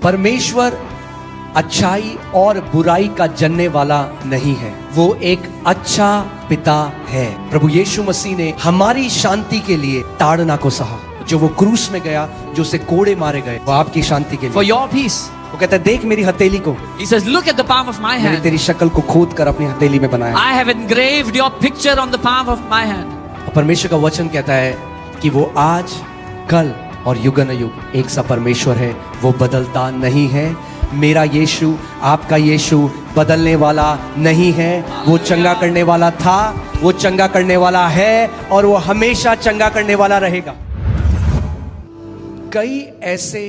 परमेश्वर अच्छाई और बुराई का जानने वाला नहीं है, वो एक अच्छा पिता है। प्रभु यीशु मसीह ने हमारी शांति के लिए ताड़ना को सहा, जो वो क्रूस में गया, जो उसे कोड़े मारे गए, वो आपकी शांति के लिए। For your peace. वो कहता है देख मेरी हथेली को, He says, look at the palm of my मैंने hand. तेरी शक्ल को खोद कर अपनी हथेली में बनाया। I have engraved your picture on the palm of my hand. और परमेश्वर का वचन कहता है कि वो आज, कल और युगानुयुग एक सा परमेश्वर है, वो बदलता नहीं है। मेरा यीशु, आपका यीशु बदलने वाला नहीं है। वो चंगा करने वाला था, वो चंगा करने वाला है और वो हमेशा चंगा करने वाला रहेगा। कई ऐसे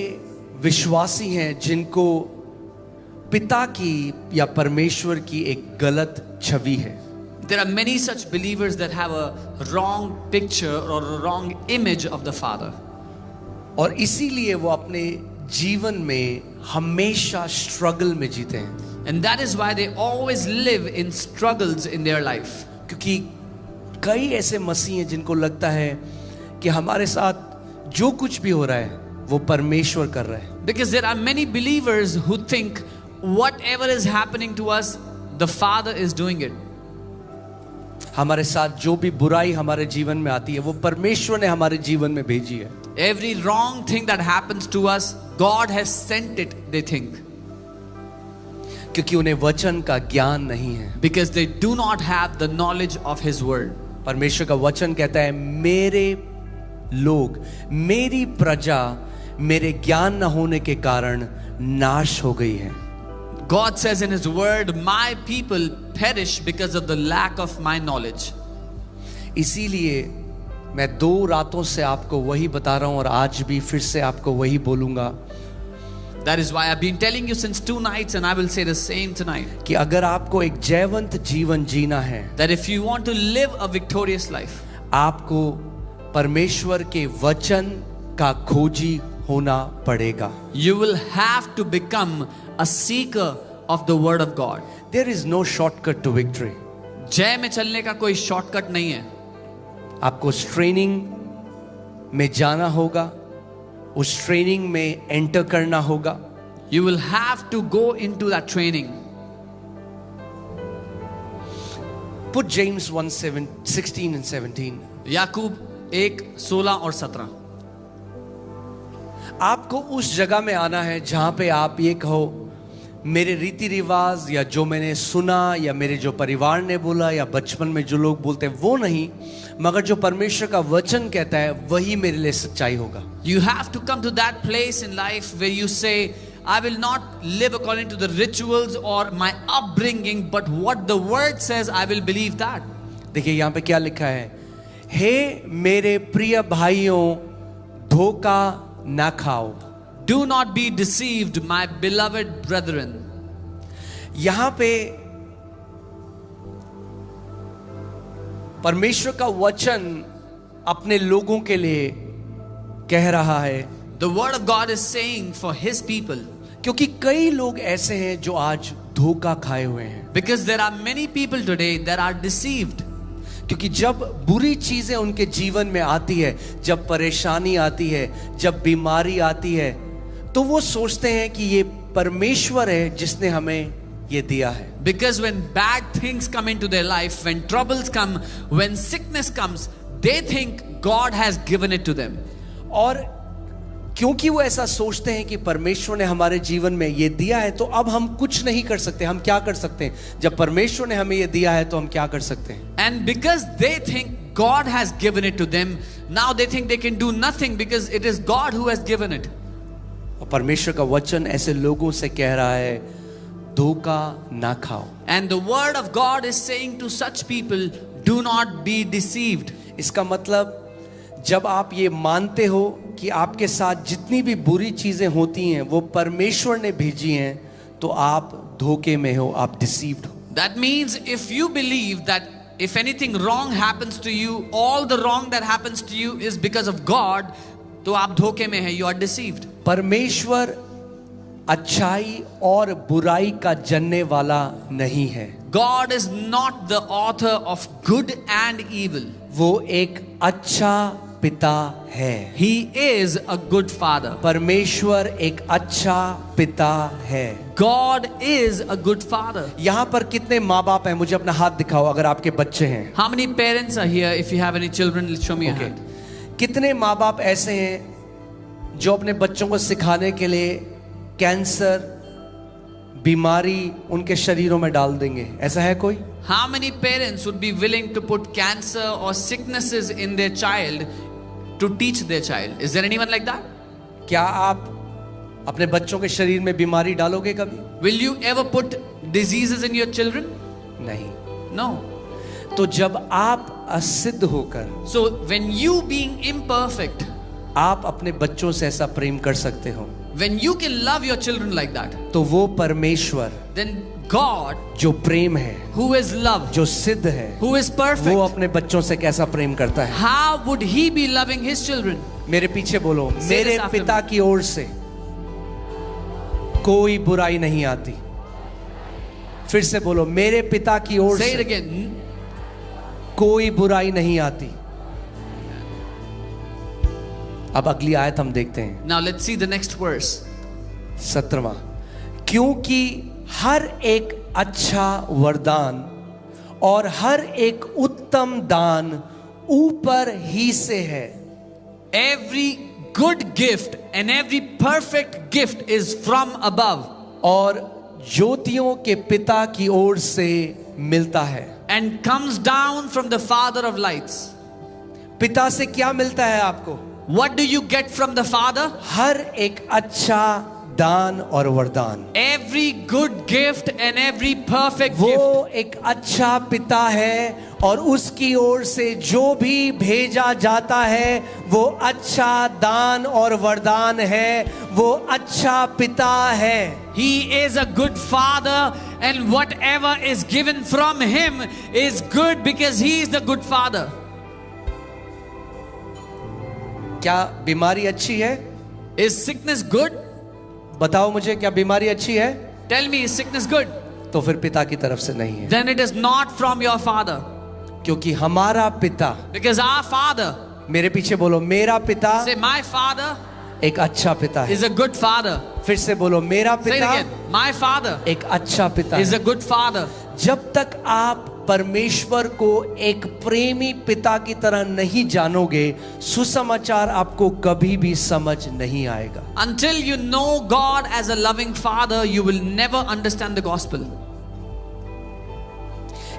विश्वासी हैं जिनको पिता की या परमेश्वर की एक गलत छवि है। There are many such believers that have a wrong picture or a wrong image of the Father. और इसीलिए वो अपने जीवन में हमेशा स्ट्रगल में जीते हैं। And that is why they always live in struggles in their life. क्योंकि कई ऐसे मसीह हैं जिनको लगता है कि हमारे साथ जो कुछ भी हो रहा है वो परमेश्वर कर रहा है। Because there are many believers who think whatever is happening to us, the Father is doing it. हमारे साथ जो भी बुराई हमारे जीवन में आती है वो परमेश्वर ने हमारे जीवन में भेजी है। Every wrong thing that happens to us, God has sent it, they think. क्योंकि उन्हें वचन का ज्ञान नहीं है। Because they do not have the knowledge of His word. परमेश्वर का वचन कहता है मेरे लोग, मेरी प्रजा मेरे ज्ञान न होने के कारण नाश हो गई है। God says in His word, my people perish because of the lack of my knowledge. इसीलिए मैं 2 रातों से आपको वही बता रहा हूं और आज भी फिर से आपको वही बोलूंगा। That is why I've been telling you since 2 nights and I will say the same tonight. कि अगर आपको एक जयवंत जीवन जीना है, That if you want to live a victorious life, आपको परमेश्वर के वचन का खोजी होना पड़ेगा। you will have to become a seeker of the word of God. There is no shortcut to victory. जय में चलने का कोई शॉर्टकट नहीं है। आपको उस ट्रेनिंग में जाना होगा, उस ट्रेनिंग में एंटर करना होगा। You will have to go into that training. Put James 1:16 and 17. याकूब 1:16 और 17। आपको उस जगह में आना है जहां पे आप ये कहो मेरे रीति रिवाज या जो मैंने सुना या मेरे जो परिवार ने बोला या बचपन में जो लोग बोलते हैं वो नहीं, मगर जो परमेश्वर का वचन कहता है वही मेरे लिए सच्चाई होगा। You have to come to that place in life where you say, I will not live according to the rituals or my upbringing, but what the word says, I will believe that. देखिए यहाँ पे क्या लिखा है, हे मेरे प्रिय भाइयों धोखा ना खाओ। Do not be deceived, my beloved brethren. यहां पे परमेश्वर का वचन अपने लोगों के लिए कह रहा है। The word of God is saying for His people. क्योंकि कई लोग ऐसे हैं जो आज धोखा खाए हुए हैं। Because there are many people today that are deceived. क्योंकि जब बुरी चीजें उनके जीवन में आती है, जब परेशानी आती है, जब बीमारी आती है, तो वो सोचते हैं कि ये परमेश्वर है जिसने हमें ये दिया है। Because when bad things come into their life, when troubles come, when sickness comes, they think God has given it to them. और क्योंकि वो ऐसा सोचते हैं कि परमेश्वर ने हमारे जीवन में ये दिया है तो अब हम कुछ नहीं कर सकते। हम क्या कर सकते हैं? जब परमेश्वर ने हमें ये दिया है तो हम क्या कर सकते हैं? And because they think God has given it to them, now they think they can do nothing because it is God who has given it. और परमेश्वर का वचन ऐसे लोगों से कह रहा है धोखा ना खाओ। And the word of God is saying to such people, do not be deceived. इसका मतलब जब आप ये मानते हो कि आपके साथ जितनी भी बुरी चीजें होती हैं वो परमेश्वर ने भेजी हैं, तो आप धोखे में हो, आप डिसीव्ड हो। That means if you believe that if anything wrong happens to you, all the wrong that happens to you is because of God, तो आप धोखे में हैं, you are deceived. परमेश्वर अच्छाई और बुराई का जानने वाला नहीं है। God is not the author of good and evil. वो एक अच्छा पिता है। He is a good father. परमेश्वर एक अच्छा पिता है। God is a good father. यहाँ पर कितने माँ बाप हैं? मुझे अपना हाथ दिखाओ अगर आपके बच्चे हैं। How many parents are here? If you have any children, show me your Okay. hand. कितने माँ बाप ऐसे हैं जो अपने बच्चों को सिखाने के लिए कैंसर बीमारी उनके शरीरों में डाल देंगे? ऐसा है कोई? How many parents would be willing to put cancer or sicknesses in their child to teach their child? Is there anyone like that? क्या आप अपने बच्चों के शरीर में बीमारी डालोगे कभी? Will you ever put diseases in your children? नहीं। No. तो जब आप असिद्ध होकर So when you being imperfect, आप अपने बच्चों से ऐसा प्रेम कर सकते हो, when you can love your children like that, तो वो परमेश्वर then God, जो प्रेम है, who is love, जो सिद्ध है, who is वो perfect, अपने बच्चों से कैसा प्रेम करता है? how would he be loving his children? मेरे पीछे बोलो, Say मेरे this after पिता की ओर से कोई बुराई नहीं आती। फिर से बोलो, मेरे पिता की ओर Say it से again. कोई बुराई नहीं आती। अब अगली आयत हम देखते हैं, Now let's see the next verse. 17वां। क्योंकि हर एक अच्छा वरदान और हर एक उत्तम दान ऊपर ही से है। Every good gift and every perfect gift is from above और ज्योतियों के पिता की ओर से मिलता है। and comes down from the Father of lights. पिता से क्या मिलता है आपको? What do you get from the Father? हर एक अच्छा दान और वरदान। Every good gift and every perfect वो gift. एक अच्छा पिता है और उसकी ओर से जो भी भेजा जाता है वो अच्छा दान और वरदान है। वो अच्छा पिता है। He is a good father, and whatever is given from him is good because he is the good father. क्या बीमारी अच्छी है? Is sickness good? बताओ मुझे, क्या बीमारी अच्छी है? Tell me, is sickness good? तो फिर पिता की तरफ से नहीं है, Then it is not from your father. क्योंकि हमारा पिता, Because our father, मेरे पीछे बोलो, मेरा पिता say my father एक अच्छा पिता है। is a good father. फिर से बोलो, मेरा Say it पिता again. My father एक अच्छा पिता is है। a good father. जब तक आप परमेश्वर को एक प्रेमी पिता की तरह नहीं जानोगे, सुसमाचार आपको कभी भी समझ नहीं आएगा। Until you know God as a loving father, you will never understand the gospel.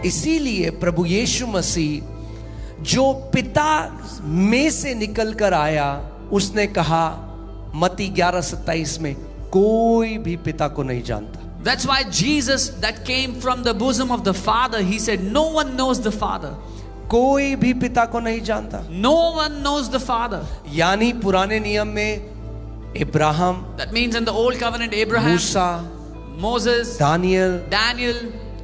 इसीलिए प्रभु यीशु मसीह जो पिता में से निकल कर आया, उसने कहा मत्ती 11:27 में, कोई भी पिता को नहीं जानता। That's why Jesus, that came from the bosom of the Father, he said, no one knows the Father. कोई भी पिता को नहीं जानता। No one knows the Father. यानी पुराने नियम में इब्राहिम, That means in the old covenant, Abraham, मूसा, Moses, दानियल, Daniel,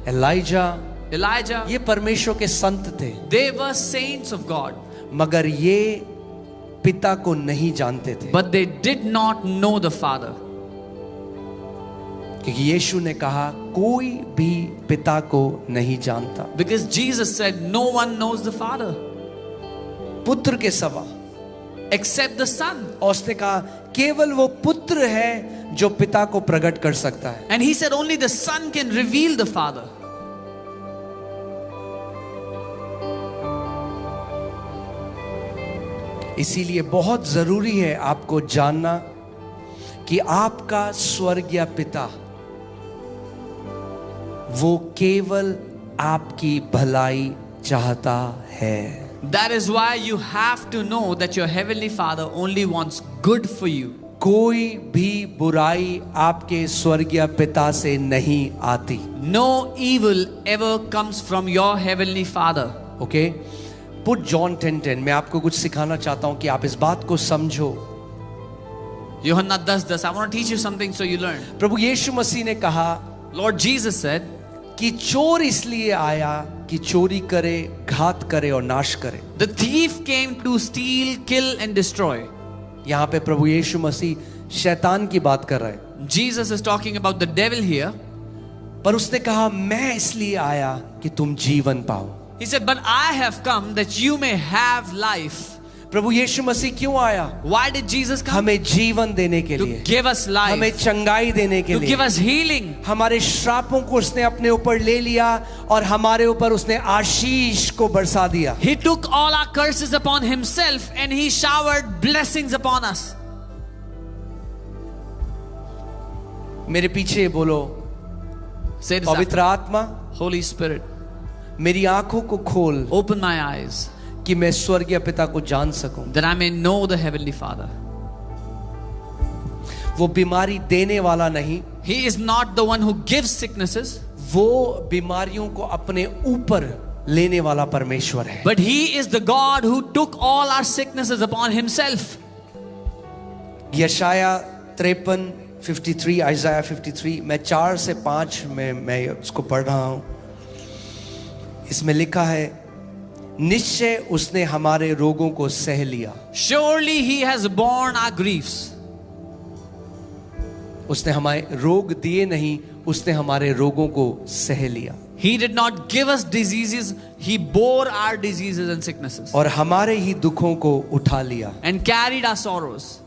एलाइजा, Elijah, ये परमेश्वर के संत थे, they were saints of God, मगर ये पिता को नहीं जानते थे। but they did not know the Father. क्योंकि यीशु ने कहा कोई भी पिता को नहीं जानता, Because Jesus said, no one knows the Father पुत्र के सवा, except the Son. और उसने कहा केवल वो पुत्र है जो पिता को प्रकट कर सकता है। And he said, only the Son can reveal the Father. इसीलिए बहुत जरूरी है आपको जानना कि आपका स्वर्गीय पिता वो केवल आपकी भलाई चाहता है। That is why you have to know that your heavenly Father only wants good for you. कोई भी बुराई आपके स्वर्गीय पिता से नहीं आती। No evil ever comes from your heavenly Father. Okay, put John 10:10। मैं आपको कुछ सिखाना चाहता हूं कि आप इस बात को समझो। Yohanna 10:10. I want to teach you something so you learn. प्रभु यीशु मसीह ने कहा Lord Jesus said कि चोर इसलिए आया कि चोरी करे, घात करे और नाश करे। the thief came to steal, kill and destroy. यहाँ पे प्रभु यीशु मसीह शैतान की बात कर रहा है, Jesus is talking about the devil here. पर उसने कहा मैं इसलिए आया कि तुम जीवन पाओ। He said, but I have come that you may have life. प्रभु यीशु मसीह क्यों आया? Why did Jesus come? हमें जीवन देने के To लिए, give us life, हमें चंगाई देने के to लिए, give us healing. हमारे श्रापों को उसने अपने ऊपर ले लिया और हमारे ऊपर उसने आशीष को बरसा दिया। He took all our curses upon himself and he showered blessings upon us. मेरे पीछे बोलो, Say this पवित्र after. आत्मा Holy Spirit, मेरी आंखों को खोल open my eyes कि मैं स्वर्गीय पिता को जान सकूं। that I may know the Heavenly Father. वो बीमारी देने वाला नहीं, He is not the one who gives sicknesses, वो बीमारियों को अपने ऊपर लेने वाला परमेश्वर है। but He is the God who took all our sicknesses upon Himself. यशाया 53, 53, आइज़ाया 53, मैं 4 से 5 में मैं उसको पढ़ रहा हूं। इसमें लिखा है, निश्चय उसने हमारे रोगों को सह लिया, Surely He has borne our griefs. उसने हमारे रोग दिए नहीं, उसने हमारे रोगों को सह लिया। He did not give us diseases, He bore our diseases and sicknesses और हमारे ही दुखों को उठा लिया। and carried our sorrows.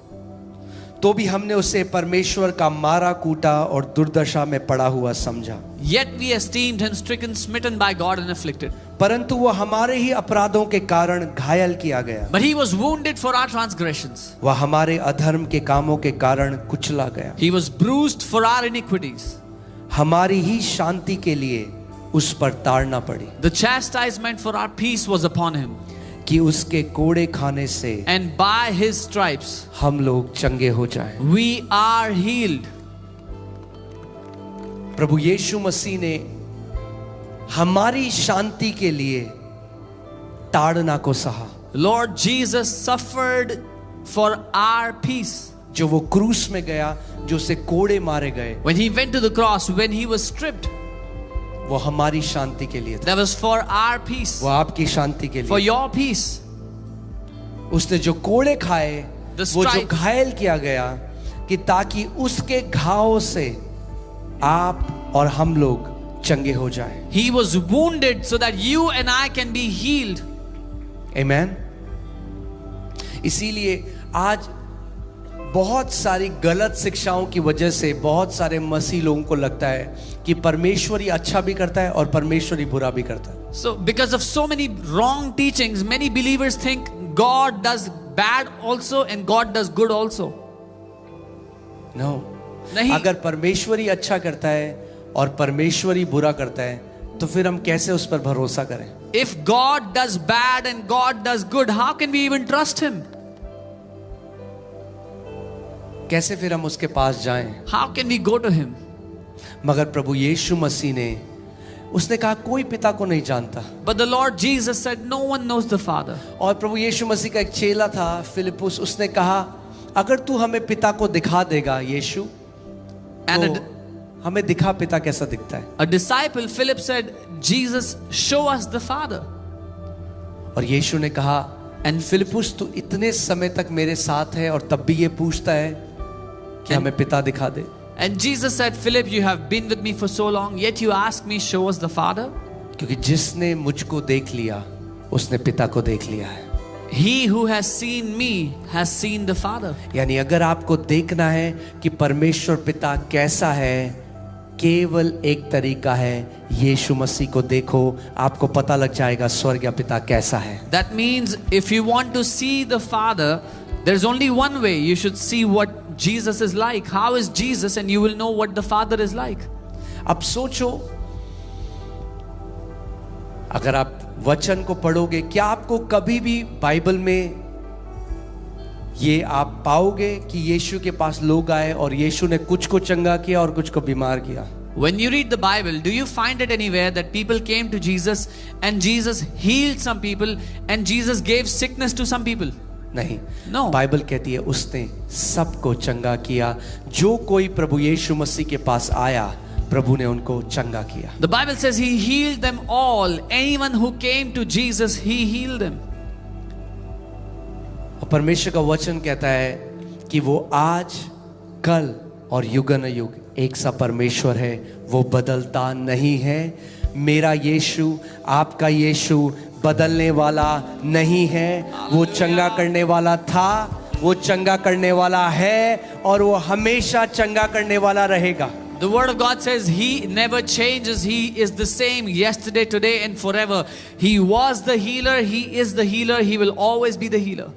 तो भी हमने उसे परमेश्वर का मारा कूटा और दुर्दशा में पड़ा हुआ समझा। Yet we esteemed Him stricken, smitten by God and afflicted. परंतु वो हमारे ही अपराधों के कारण घायल किया गया, But He was wounded for our transgressions. वह हमारे अधर्म के कामों के कारण कुचला गया। He was bruised for our iniquities. हमारी ही शांति के लिए उस पर ताड़ना पड़ी, The chastisement for our peace was upon Him, कि उसके कोड़े खाने से and by His stripes हम लोग चंगे हो जाएं। we are healed. प्रभु यीशु मसीह ने हमारी शांति के लिए ताड़ना को सहा। Lord Jesus suffered for our peace. जो वो क्रूस में गया, जो उसे कोड़े मारे गए, When He went to the cross, when He was stripped, वो हमारी शांति के लिए था, that was for our peace, वो आपकी शांति के for लिए। your peace. उसने जो कोड़े खाए, The वो जो stripes. घायल किया गया, कि ताकि उसके घावों से आप और हम लोग चंगे हो जाएं। He was wounded so that you and I can be healed. आमेन। इसीलिए आज बहुत सारी गलत शिक्षाओं की वजह से बहुत सारे मसीह लोगों को लगता है कि परमेश्वर ही अच्छा भी करता है और परमेश्वर ही बुरा भी करता है। So because of so many wrong teachings, many believers think God does bad also and God does good also. No. नहीं। अगर परमेश्वर ही अच्छा करता है और परमेश्वर ही बुरा करता है, तो फिर हम कैसे उस पर भरोसा करें? If God does bad and God does good, how can we even trust Him? कैसे फिर हम उसके पास जाएं? How can we go to Him? मगर प्रभु यीशु मसीह ने उसने कहा कोई पिता को नहीं जानता। But the Lord Jesus said, no one knows the Father. और प्रभु यीशु मसीह का एक चेला था फिलिपुस, उसने कहा अगर तू हमें पिता को दिखा देगा यीशु, And तो हमें दिखा पिता कैसा दिखता है। a disciple, Philip, said, Jesus, show us the Father. और यीशु ने कहा, एंड फिलिपुस तू इतने समय तक मेरे साथ है और तब भी ये पूछता है कि हमें पिता दिखा दे। And Jesus said, Philip, you have been with me for so long, yet you ask me, show us the Father. क्योंकि जिसने मुझको देख लिया उसने पिता को देख लिया है। He who has seen me has seen the Father. यानी अगर आपको देखना है कि परमेश्वर पिता कैसा है, केवल एक तरीका है, यीशु मसीह को देखो, आपको पता लग जाएगा स्वर्गीय पिता कैसा है। That means if you want to see the Father, there's only one way. You should see what Jesus is like. How is Jesus? And you will know what the Father is like. अब सोचो, अगर आप वचन को पढ़ोगे, क्या आपको कभी भी बाइबल में ये आप पाओगे कि यीशु के पास लोग आए और यीशु ने कुछ को चंगा किया और कुछ को बीमार किया? When you read the Bible, do you find it anywhere that people came to Jesus and Jesus healed some people and Jesus gave sickness to some people? नहीं। No. बाइबल कहती है उसने सबको चंगा किया। जो कोई प्रभु यीशु मसीह के पास आया, प्रभु ने उनको चंगा किया। The Bible says He healed them all. Anyone who came to Jesus, He healed them. और परमेश्वर का वचन कहता है कि वो आज, कल और युगानुयुग एक सा परमेश्वर है, वो बदलता नहीं है। मेरा यीशु, आपका यीशु बदलने वाला नहीं है। वो चंगा करने वाला था, वो चंगा करने वाला है और वो हमेशा चंगा करने वाला रहेगा। The word of God says He never changes. He is the same yesterday, today and forever. He was the healer. He is the healer. He will always be the healer.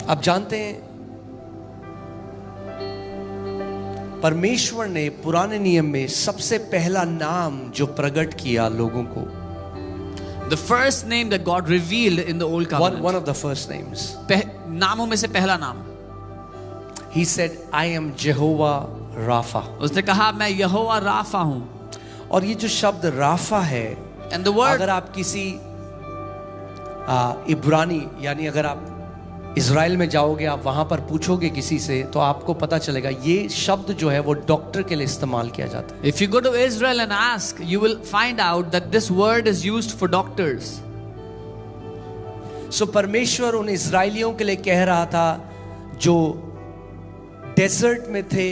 आप जानते हैं परमेश्वर ने पुराने नियम में सबसे पहला नाम जो प्रकट किया लोगों को, The first name that God revealed in the old covenant. one of the first names, नामों में से पहला नाम. he said I am Jehovah Rapha। उसने कहा मैं यहोवा राफा हूँ. और ये जो शब्द राफा है, And the word, अगर आप किसी इब्रानी यानी अगर आप इज़राइल में जाओगे, आप वहां पर पूछोगे किसी से, तो आपको पता चलेगा ये शब्द जो है वो डॉक्टर के लिए इस्तेमाल किया जाता है। if you go to Israel and ask, you will find out that this word is used for doctors. सो परमेश्वर उन इज़राइलियों के लिए कह रहा था जो डेजर्ट में थे,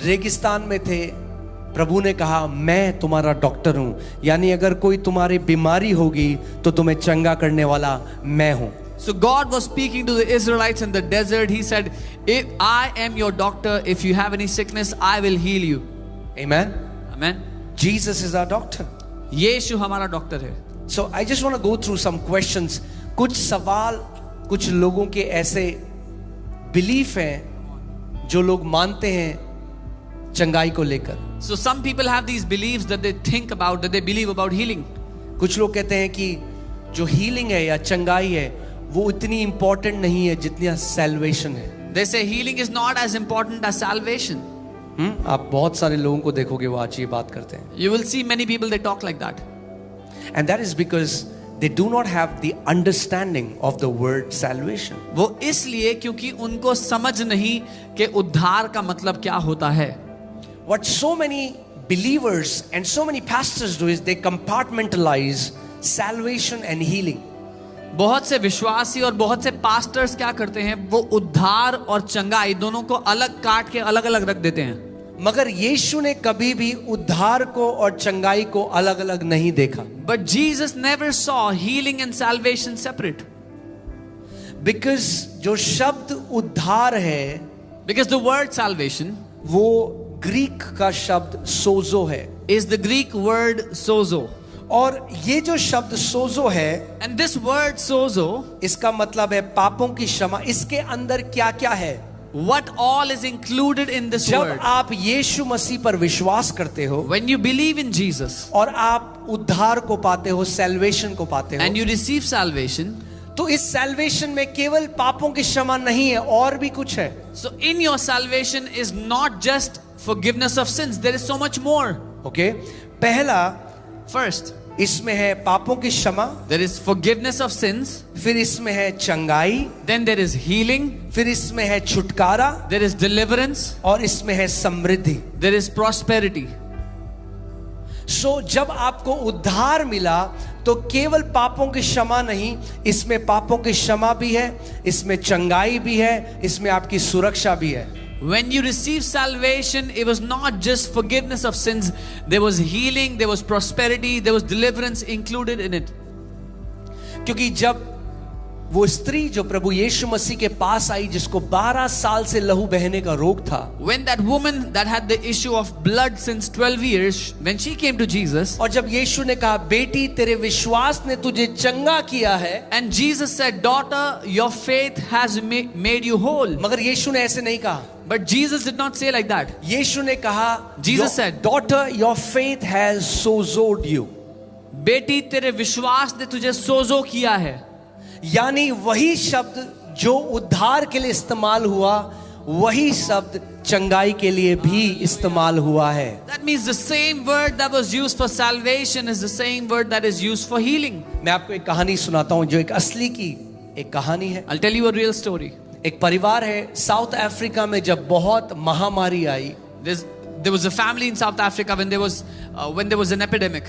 रेगिस्तान में थे। प्रभु ने कहा मैं तुम्हारा डॉक्टर हूं, यानी अगर कोई तुम्हारी बीमारी होगी तो तुम्हें चंगा करने वाला मैं हूं। So God was speaking to the Israelites in the desert. He said, if I am your doctor, if you have any sickness, I will heal you. Amen। Amen. Jesus is our doctor। यीशु हमारा doctor है. So I just want to go through some questions। कुछ सवाल कुछ लोगों के ऐसे belief हैं जो लोग मानते हैं चंगाई को लेकर। So some people have these beliefs that they think about, that they believe about healing. कुछ लोग कहते हैं कि जो हीलिंग है या चंगाई है वो इतनी इंपॉर्टेंट नहीं है जितनी सैल्वेशन है। They say healing is not as important as salvation. आप बहुत सारे लोगों को देखोगे वो आज ये बात करते हैं। You will see many people, they talk like that. And that is because they do not have the understanding of the word salvation। वो इसलिए क्योंकि उनको समझ नहीं कि उद्धार का मतलब क्या होता है। What so many believers and so many pastors do is they compartmentalize salvation and healing। बहुत से विश्वासी और बहुत से पास्टर्स क्या करते हैं, वो उद्धार और चंगाई दोनों को अलग काट के अलग अलग रख देते हैं। मगर यीशु ने कभी भी उद्धार को और चंगाई को अलग अलग नहीं देखा। But Jesus never saw healing and salvation separate. Because जो शब्द उद्धार है, Because the word salvation वो ग्रीक का शब्द सोजो है। is the Greek word sozo. और ये जो शब्द सोजो है, And this word sozo, इसका मतलब है पापों की क्षमा। इसके अंदर क्या क्या है? what all is included in this जब word? आप यीशु मसीह पर विश्वास करते हो When you believe in Jesus और आप उद्धार को पाते हो, सैल्वेशन को पाते हो, and you receive salvation, तो इस सैल्वेशन में केवल पापों की क्षमा नहीं है, और भी कुछ है। so in your salvation is not just forgiveness of sins, there is so much more. Okay, पहला First, इसमें है पापों की क्षमा, there is forgiveness of sins, फिर इसमें है चंगाई, then there is healing, फिर इसमें है छुटकारा, there is deliverance, और इसमें है समृद्धि। there is prosperity. सो जब आपको उद्धार मिला तो केवल पापों की क्षमा नहीं, इसमें पापों की क्षमा भी है, इसमें चंगाई भी है, इसमें आपकी सुरक्षा भी है। When you receive salvation, it was not just forgiveness of sins, there was healing, there was prosperity, there was deliverance included in it. क्योंकि जब वो स्त्री जो प्रभु यीशु मसीह के पास आई, जिसको 12 साल से लहू बहने का रोग था, When that woman that had the issue of blood since 12 years, when she came to Jesus, और जब यीशु ने कहा बेटी तेरे विश्वास ने तुझे चंगा किया है, and Jesus said, daughter, your faith has made you whole. मगर यीशु ने ऐसे नहीं कहा। But Jesus did not say like that. यीशु ने कहा, Jesus said, daughter, your faith has sozoed you। बेटी तेरे विश्वास ने तुझे सोजो किया है। यानी वही शब्द जो उद्धार के लिए इस्तेमाल हुआ, वही शब्द चंगाई के लिए भी इस्तेमाल हुआ है। That means the same word that was used for salvation is the same word that is used for healing. मैं आपको एक कहानी सुनाता हूं जो एक असली की एक कहानी है। I'll tell you a real story. एक परिवार है साउथ अफ्रीका में, जब बहुत महामारी आई, There was a family in South Africa when there was an epidemic.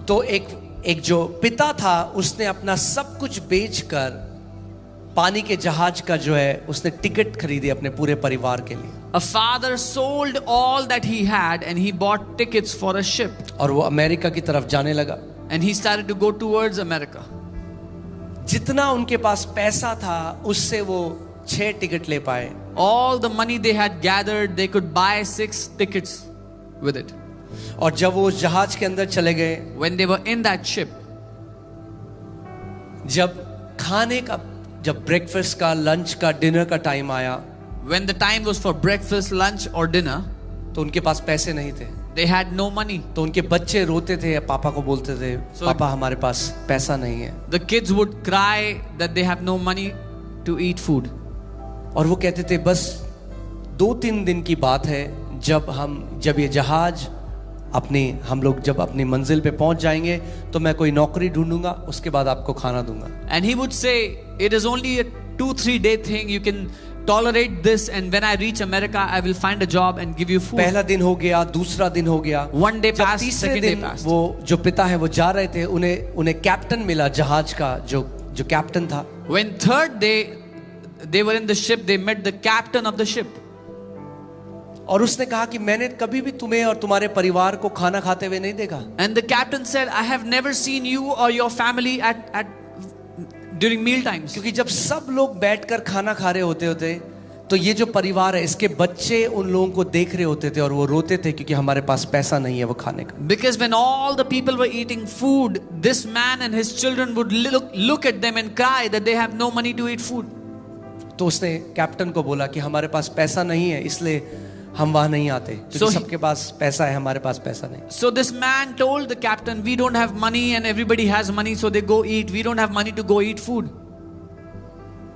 तो एक जो पिता था उसने अपना सब कुछ बेचकर पानी के जहाज का जो है उसने टिकट खरीदी अपने पूरे परिवार के लिए, A father sold all that he had and he bought tickets for a ship. और वो अमेरिका की तरफ जाने लगा। And he started to go towards America. जितना उनके पास पैसा था उससे वो 6 टिकट ले पाए। All the money they had gathered, they could buy 6 tickets with it. और जब वो उस जहाज के अंदर चले गए, When they were in that ship, जब खाने का, जब ब्रेकफास्ट का, लंच का, डिनर का टाइम आया, when the time was for breakfast, lunch or dinner, तो उनके पास पैसे नहीं थे। they had no money. तो उनके बच्चे रोते थे, पापा को बोलते थे, पापा हमारे पास पैसा नहीं है। The kids would cry that they have no money to eat food. और वो कहते थे बस 2-3 दिन की बात है, जब ये जहाज हम लोग जब अपनी मंजिल पे पहुंच जाएंगे तो मैं कोई नौकरी ढूंढूंगा, उसके बाद आपको खाना दूंगा। And he would say, it is only a 2-3 day thing, you can tolerate this, and when I reach America I will find a job and give you food. पहला दिन हो गया, दूसरा दिन हो गया, One day जब passed, तीसरे second day दिन passed. वो जो पिता है वो जा रहे थे, उन्हें कैप्टन मिला जहाज का, जो कैप्टन था। When third day they were in the ship, they met the captain of the ship. और उसने कहा कि मैंने कभी भी तुम्हें और तुम्हारे परिवार को खाना खाते हुए नहीं देखा। And the captain said, I have never seen you or your family at during meal times. क्योंकि जब सब लोग बैठकर खाना खा रहे होते तो ये जो परिवार है इसके बच्चे उन लोगों को देख रहे होते थे और वो रोते थे क्योंकि हमारे पास पैसा नहीं है वो खाने का। Because when all the people were eating food, this man and his children would look at them and cry that they have no money to eat food. तो उसने कैप्टन को बोला कि हमारे पास पैसा नहीं है इसलिए हम वहां नहीं आते, क्योंकि सबके पास पैसा है, हमारे पास पैसा नहीं। So this man told the captain, we don't have money and everybody has money, so they go eat. We don't have money to go eat food.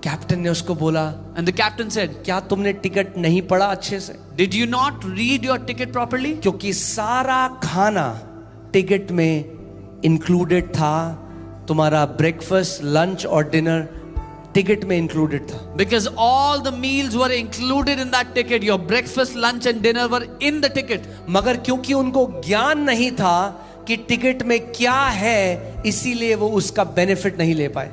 Captain ने उसको बोला, And the captain said, क्या तुमने ticket नहीं पढ़ा अच्छे से? did you not read your ticket properly? क्योंकि सारा खाना टिकट में इंक्लूडेड था, तुम्हारा ब्रेकफास्ट, लंच और डिनर टिकट में इंक्लूडेड था। Because all the meals were included in that ticket. Your breakfast, lunch and dinner were in the ticket. मगर क्योंकि उनको ज्ञान नहीं था कि टिकट में क्या है, इसीलिए वो उसका बेनिफिट नहीं ले पाए।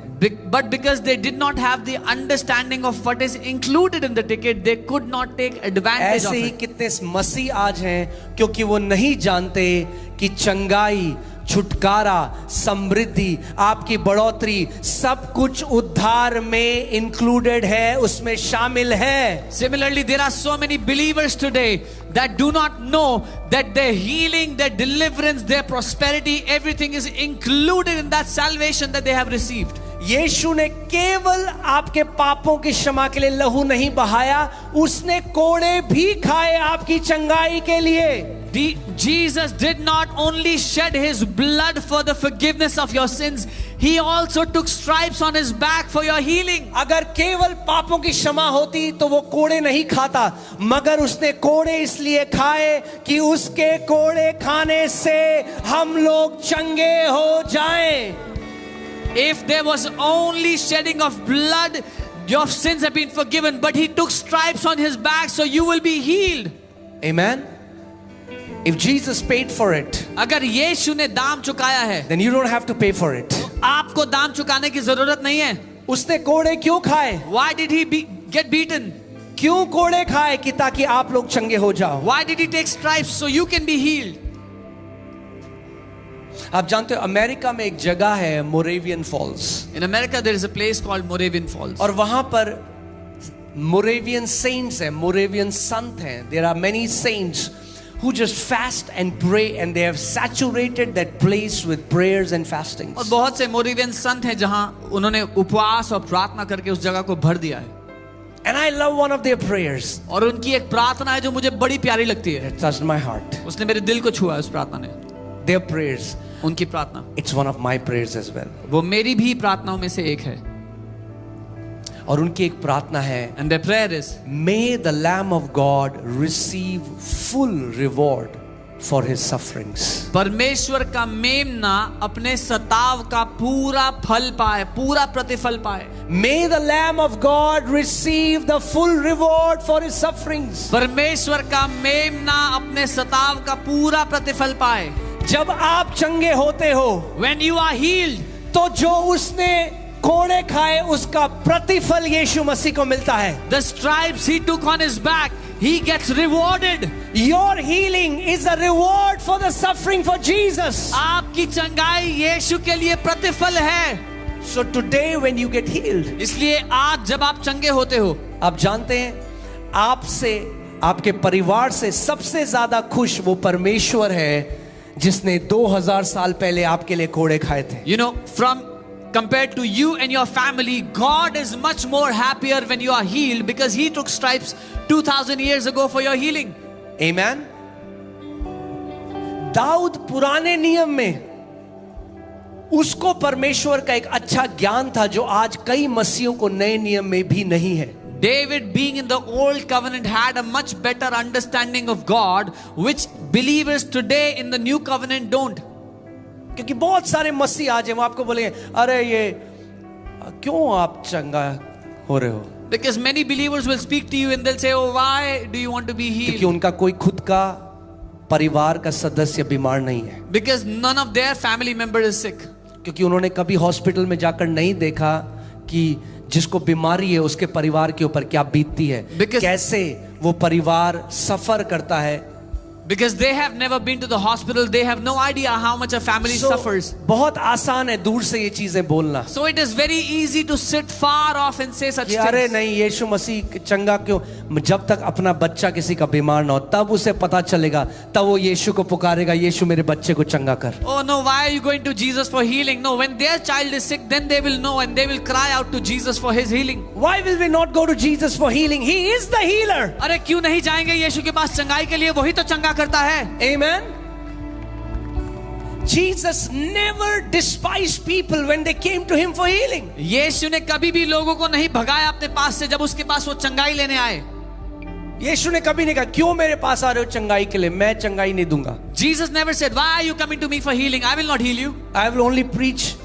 But because they did not have the understanding of what is included in the ticket, they could not take advantage of ऐसे ही it. कितने मसीह आज हैं क्योंकि वो नहीं जानते कि चंगाई, छुटकारा, समृद्धि, आपकी बढ़ोतरी सब कुछ उद्धार में इंक्लूडेड है, उसमें शामिल है। Similarly, there are so many believers today that do not know that their healing, their deliverance, their prosperity, everything is included in that salvation that they have received. यीशु ने केवल आपके पापों की क्षमा के लिए लहू नहीं बहाया, उसने कोड़े भी खाए आपकी चंगाई के लिए। Jesus did not only shed his blood for the forgiveness of your sins, he also took stripes on his back for your healing. अगर केवल पापों की क्षमा होती तो वो कोड़े नहीं खाता, मगर उसने कोड़े इसलिए खाए कि उसके कोड़े खाने से हम लोग चंगे हो जाएं। If there was only shedding of blood, your sins have been forgiven, but he took stripes on his back so you will be healed. Amen. If Jesus paid for it, अगर यीशु ने दाम चुकाया है, then you don't have to pay for it. आपको दाम चुकाने की जरूरत नहीं है। उसने कोड़े क्यों खाए? Why did he get beaten? क्यों कोड़े खाए? कि ताकि आप लोग चंगे हो जाओ। Why did he take stripes? So you can be healed. आप जानते हो अमेरिका में एक जगह है मोरेवियन false, In America there is a place called Moravian Falls. और वहां पर मोरेवियन सेंट्स हैं, मोरेवियन संत हैं। There are many saints who just fast and pray and they have saturated that place with prayers and fastings. और बहुत से मोरेवियन संत हैं जहां उन्होंने उपवास और प्रार्थना करके उस जगह को भर दिया है। And I love one of their prayers. और उनकी एक प्रार्थना है जो मुझे बड़ी प्यारी लगती है। It touched my heart. उसने मेरे दिल को छुआ उस प्रार्थना ने। Their prayers. उनकी प्रार्थना, It's one of my prayers as well. वो मेरी भी प्रार्थनाओं में से एक है। और उनकी एक प्रार्थना है, And their prayer is, May the Lamb of God receive full reward for his sufferings. परमेश्वर का मेमना अपने सताव का पूरा फल पाए, पूरा प्रतिफल पाए। May the Lamb of God receive the full reward for his sufferings. परमेश्वर का मेमना अपने सताव का पूरा प्रतिफल पाए। जब आप चंगे होते हो, When you are healed, तो जो उसने कोड़े खाए उसका प्रतिफल यीशु मसीह को मिलता है. The stripes he took on his back, he gets rewarded. Your healing is a reward for the suffering for Jesus. आपकी चंगाई यीशु के लिए प्रतिफल है. So today when you get healed, इसलिए आज जब आप चंगे होते हो, आप जानते हैं आपसे, आपके परिवार से सबसे ज्यादा खुश वो परमेश्वर है जिसने 2000 साल पहले आपके लिए कोड़े खाए थे. you know, from compared to you and your family, God is much more happier when you are healed because he took stripes 2000 years ago for your healing. Amen. Dawood पुराने नियम में उसको परमेश्वर का एक अच्छा ज्ञान था जो आज कई मसीहों को नए नियम में भी नहीं है. David, being in the old covenant, had a much better understanding of God, which believers today in the new covenant don't. क्योंकि बहुत सारे मसीह आज हैं वो आपको बोलेंगे अरे ये क्यों आप चंगा हो रहे हो. Because many believers will speak to you and they'll say, oh, why do you want to be क्योंकि healed? उनका कोई खुद का परिवार का सदस्य बीमार नहीं है. Because none of their family member is sick. क्योंकि उन्होंने कभी हॉस्पिटल में जाकर नहीं देखा कि जिसको बीमारी है उसके परिवार के ऊपर क्या बीतती है, कैसे वो परिवार सफर करता है. Because they have never been to the hospital, they have no idea how much a family suffers. बहुत आसान है दूर से ये चीजें बोलना. So it is very easy to sit far off and say such कि अरे things. नहीं यीशु मसीह चंगा क्यों, जब तक अपना बच्चा किसी का बीमार ना हो तब उसे पता चलेगा, तब वो यीशु को पुकारेगा, यीशु मेरे बच्चे को चंगा कर. Oh no, why are you going to Jesus for healing? No, when their child is sick, then they will know and they will cry out to Jesus for his healing. Why will we not go to Jesus for healing? He is the healer. अरे क्यों नहीं जाएंगे यीशु के पास चंगाई के लिए, वही तो चंगा करता है. Amen. Jesus never despised people when they came to him for healing. यीशु ने कभी भी लोगों को नहीं भगाया अपने पास से जब उसके पास वो चंगाई लेने आए. यीशु ने कभी नहीं कहा क्यों मेरे पास आ रहे हो चंगाई के लिए, मैं चंगाई नहीं दूंगा. Jesus never said, why are you coming to me for healing? I will not heal you. I will only preach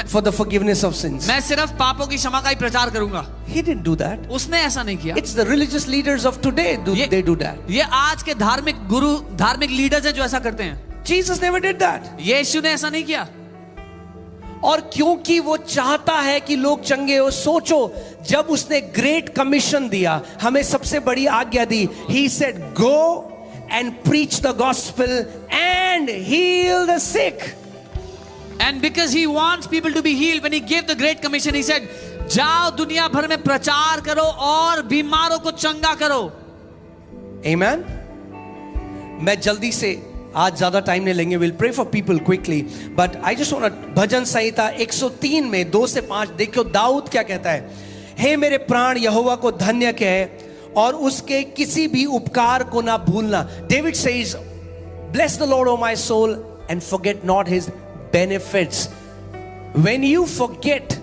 for the forgiveness of sins. मैं सिर्फ पापों की क्षमा का ही प्रचार करूंगा. He didn't do that. उसने ऐसा नहीं किया. It's the religious leaders of today they do that. ये आज के धार्मिक गुरु, धार्मिक लीडर्स हैं जो ऐसा करते हैं. Jesus never did that. यीशु ने ऐसा नहीं किया. और क्योंकि वो चाहता है कि लोग चंगे हो, सोचो जब उसने ग्रेट कमीशन दिया, हमें सबसे बड़ी आज्ञा दी, he said go and preach the gospel and heal the sick. And because he wants people to be healed, when he gave the great commission, he said, जाओ दुनिया भर में प्रचार करो और बीमारों को चंगा करो. Amen. मैं जल्दी से आज ज्यादा टाइम नहीं लेंगे. We'll pray for people quickly, but I just want to भजन संहिता 103 में 2 से 5 देखो दाऊद क्या कहता है. हे मेरे प्राण यहोवा को धन्य कह और उसके किसी भी उपकार को ना भूलना. David says, bless the Lord, O my soul, and forget not his benefits. When you forget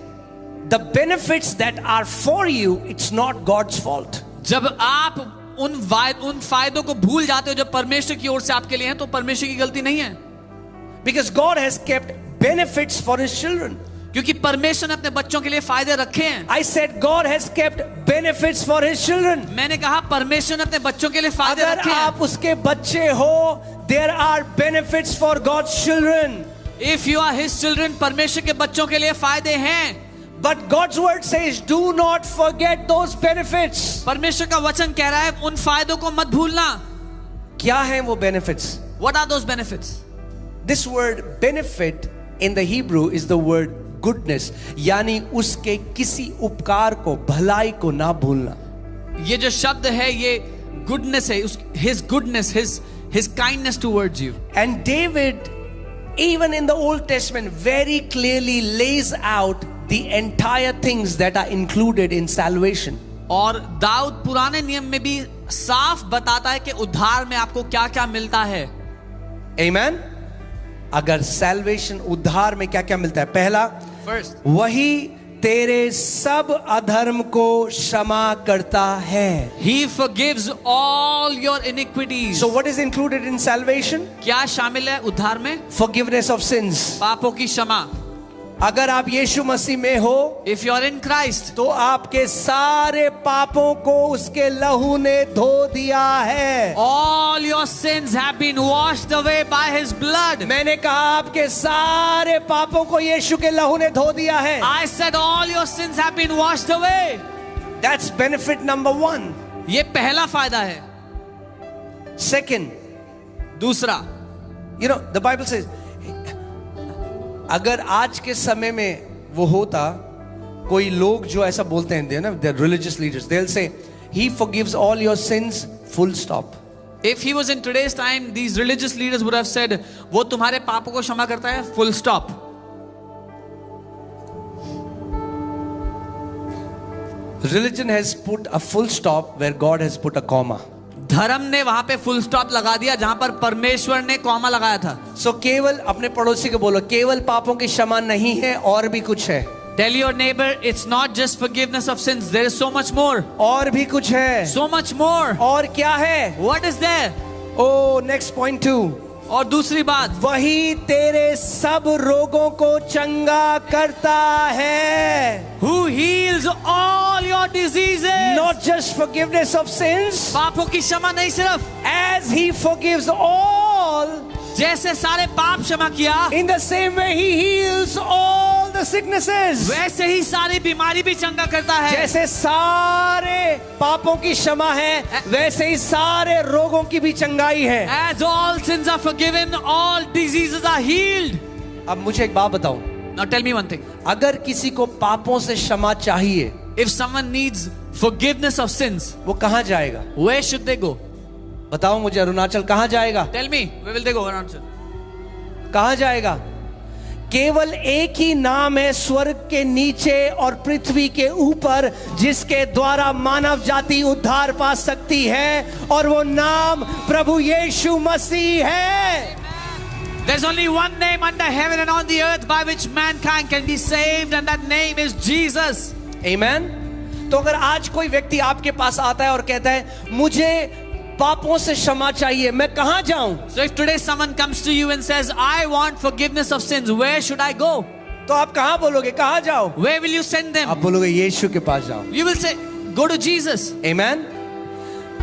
the benefits that are for you, it's not God's fault. जब आप उन फायदों को भूल जाते हो जो परमेश्वर की ओर से आपके लिए हैं, तो परमेश्वर की गलती नहीं है. Because God has kept benefits for his children. क्योंकि परमेश्वर ने अपने बच्चों के लिए फायदे रखे हैं. I said God has kept benefits for his children. मैंने कहा परमेश्वर ने अपने बच्चों के लिए फायदे अगर रखे हैं. आप उसके बच्चे हो, there are benefits for God's children. If you are his children, परमेश्वर के बच्चों के लिए फायदे हैं. But God's word says, do not forget those benefits. परमेश्वर का वचन कह रहा है उन फायदों को मत भूलना. क्या हैं वो benefits? What are those benefits? This word benefit in the Hebrew is the word goodness. यानी उसके किसी उपकार को, भलाई को ना भूलना. ये जो शब्द है ये goodness है, his goodness, his kindness towards you. And David, even in the Old Testament, very clearly lays out the entire things that are included in salvation. और दाऊद पुराने नियम में भी साफ बताता है कि उद्धार में आपको क्या क्या मिलता है. Amen. अगर salvation, उद्धार में क्या क्या मिलता है? पहला, First, वही तेरे सब अधर्म को क्षमा करता है. he forgives all your iniquities. So what is included in salvation? क्या शामिल है उद्धार में? Forgiveness of sins. पापों की क्षमा. अगर आप यीशु मसीह में हो if you're in Christ, तो आपके सारे पापों को उसके लहू ने धो दिया है। all your sins have been washed away by His blood. मैंने कहा आपके सारे पापों को यीशु के लहू ने धो दिया है। I said all your sins have been washed away. That's benefit number 1. ये पहला फायदा है। Second, दूसरा, you know, the Bible says, अगर आज के समय में वो होता, कोई लोग जो ऐसा बोलते हैं ना, they're religious leaders, they'll say, He forgives all your sins, full stop. if He was in today's time, these religious leaders would have said, वो तुम्हारे पापों को क्षमा करता है, full stop. Religion has put a full stop where God has put a comma. धर्म ने वहां पे फुल स्टॉप लगा दिया जहां पर परमेश्वर ने कॉमा लगाया था। So केवल अपने पड़ोसी को बोलो, केवल पापों की क्षमा नहीं है, और भी कुछ है। Tell your neighbor, it's not just forgiveness of sins, there is so much more. और भी कुछ है। So much more. और क्या है? What is there? Oh, next point 2. और दूसरी बात, वही तेरे सब रोगों को चंगा करता है। who heals all your diseases. Not just forgiveness of sins, पापों की क्षमा नहीं सिर्फ, as He forgives all, जैसे सारे पाप क्षमा किया, in the same way He heals all the sicknesses. वैसे ही सारी बीमारी भी चंगा करता है। जैसे सारे पापों की क्षमा है, वैसे ही सारे रोगों की भी चंगाई है। As all sins are forgiven, all diseases are healed. अब मुझे एक बात बताओ, Now tell me one thing. अगर किसी को पापों से क्षमा चाहिए, If someone needs forgiveness of sins, वो कहाँ जाएगा? where should they go? बताओ मुझे, अरुणाचल कहाँ जाएगा? Tell me, where will they go? Arunachal? कहाँ जाएगा? केवल एक ही नाम है स्वर्ग के नीचे और पृथ्वी के ऊपर, जिसके द्वारा मानव जाति उद्धार पा सकती है, और वो नाम प्रभु यीशु मसीह है। There's only one name under heaven and on the earth by which mankind can be saved, and that name is Jesus. Amen? तो अगर आज कोई व्यक्ति आपके पास आता है और कहता है मुझे पापों से क्षमा चाहिए, मैं कहां जाऊं? So if today someone comes to you and says, I want forgiveness of sins, where should I go? तो आप कहां बोलोगे, कहां जाओ? Where will you send them? आप बोलोगे यीशु के पास जाओ। You will say, go to Jesus. Amen?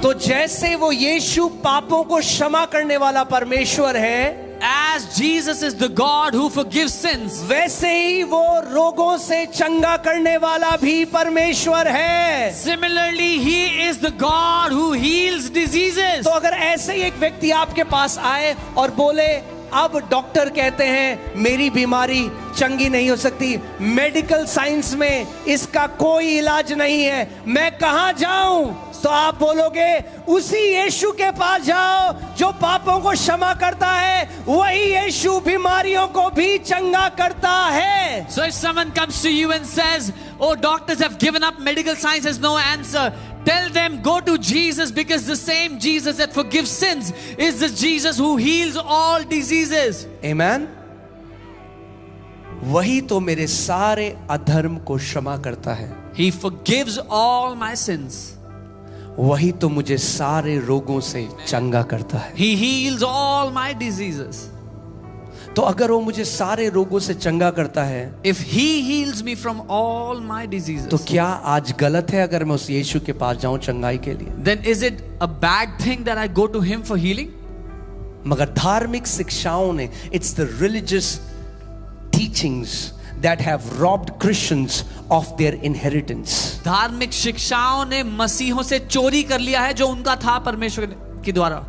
तो जैसे वो यीशु पापों को क्षमा करने वाला परमेश्वर है, As Jesus is the God who forgives sins, वैसे ही वो रोगों से चंगा करने वाला भी परमेश्वर है। similarly He is the God who heals diseases. तो अगर ऐसे ही एक व्यक्ति आपके पास आए और बोले अब डॉक्टर कहते हैं मेरी बीमारी चंगी नहीं हो सकती, मेडिकल साइंस में इसका कोई इलाज नहीं है, मैं कहां जाऊं? तो आप बोलोगे उसी यीशु के पास जाओ जो पापों को क्षमा करता है, वही यीशु बीमारियों को भी चंगा करता है। So if someone comes to you and says, oh, doctors have given up, medical science has no answer, tell them go to Jesus, because the same Jesus that forgives sins is the Jesus who heals all diseases. Amen? वही तो मेरे सारे अधर्म को क्षमा करता है, He forgives all my sins. वही तो मुझे सारे रोगों से चंगा करता है। He heals all my diseases. तो अगर वो मुझे सारे रोगों से चंगा करता है, If He heals me from all my diseases, तो क्या आज गलत है अगर मैं उस यीशु के पास जाऊं चंगाई के लिए? then is it a bad thing that I go to Him for healing? मगर धार्मिक शिक्षाओं ने, it's the religious teachings that have robbed Christians of their inheritance. धार्मिक शिक्षाओं ने मसीहों से चोरी कर लिया है जो उनका था परमेश्वर के द्वारा।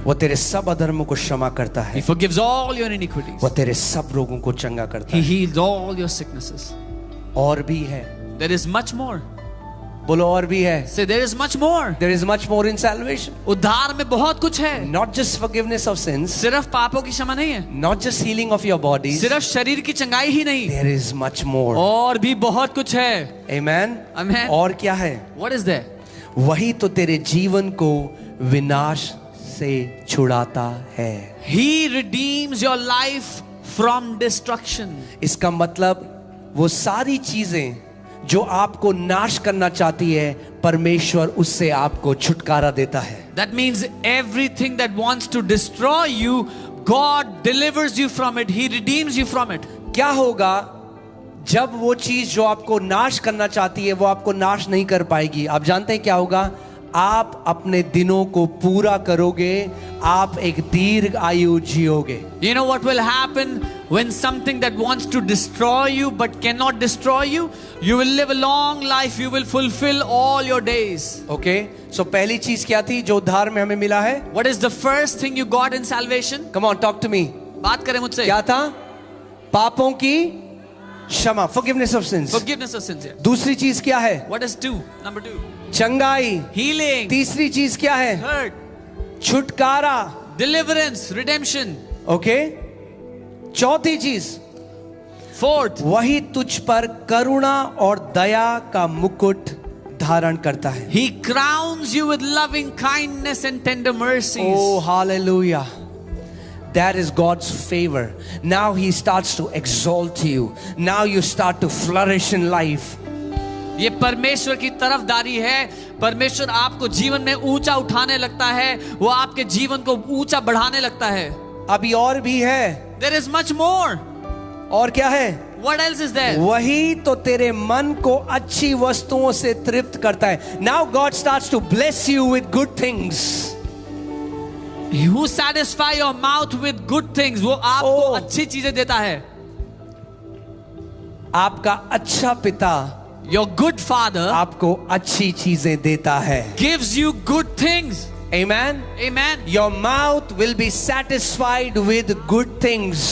वो तेरे सब अधर्मों को क्षमा करता He है, forgives all your iniquities. वो तेरे सब रोगों को चंगा करता He है। heals all your sicknesses. और भी है, There is much more. बोलो और भी है। Say there is much more. There is much more in salvation. उद्धार में बहुत कुछ है, Not just forgiveness of sins, सिर्फ पापों की क्षमा नहीं है, not just healing of your bodies. सिर्फ शरीर की चंगाई ही नहीं, There is much more. और भी बहुत कुछ है। Amen? Amen. और क्या है? What is there? वही तो तेरे जीवन को विनाश से छुड़ाता है। He redeems your life from destruction. इसका मतलब वो सारी चीजें जो आपको नाश करना चाहती है, परमेश्वर उससे आपको छुटकारा देता है। That means everything that wants to destroy you, God delivers you from it. He redeems you from it. क्या होगा जब वो चीज जो आपको नाश करना चाहती है वो आपको नाश नहीं कर पाएगी? आप जानते हैं क्या होगा? आप अपने दिनों को पूरा करोगे, आप एक दीर्घ आयु जियोगे। You know what will happen when something that wants to destroy you but cannot destroy you? You will live a long life. You will fulfill all your days. Okay, so पहली चीज क्या थी जो उद्धार में हमें मिला है? What is the first thing you got in salvation? Come on, talk to me. बात करें मुझसे। क्या था? पापों की क्षमा, forgiveness of sins। Forgiveness of sins. Yeah. दूसरी चीज क्या है? What is two? Number two. चंगाई। Healing. तीसरी चीज क्या है? Third. छुटकारा। Deliverance. Redemption. ओके, चौथी चीज Fourth. वही तुझ पर करुणा और दया का मुकुट धारण करता है। He crowns you with loving kindness and tender mercies. Oh, hallelujah. That is God's favor. Now He starts to exalt you. Now you start to flourish in life. ये परमेश्वर की तरफदारी है। परमेश्वर आपको जीवन में ऊंचा उठाने लगता है। वो आपके जीवन को ऊंचा बढ़ाने लगता है। अभी और भी है। There is much more. और क्या है? What else is there? वही तो तेरे मन को अच्छी वस्तुओं से तृप्त करता है। Now God starts to bless you with good things. Who satisfy your mouth with good things? वो आपको Oh. अच्छी चीजें देता है। आपका अच्छा पिता Your good father आपको अच्छी चीजें देता है। gives you good things. Amen. Amen. Your mouth will be satisfied with good things.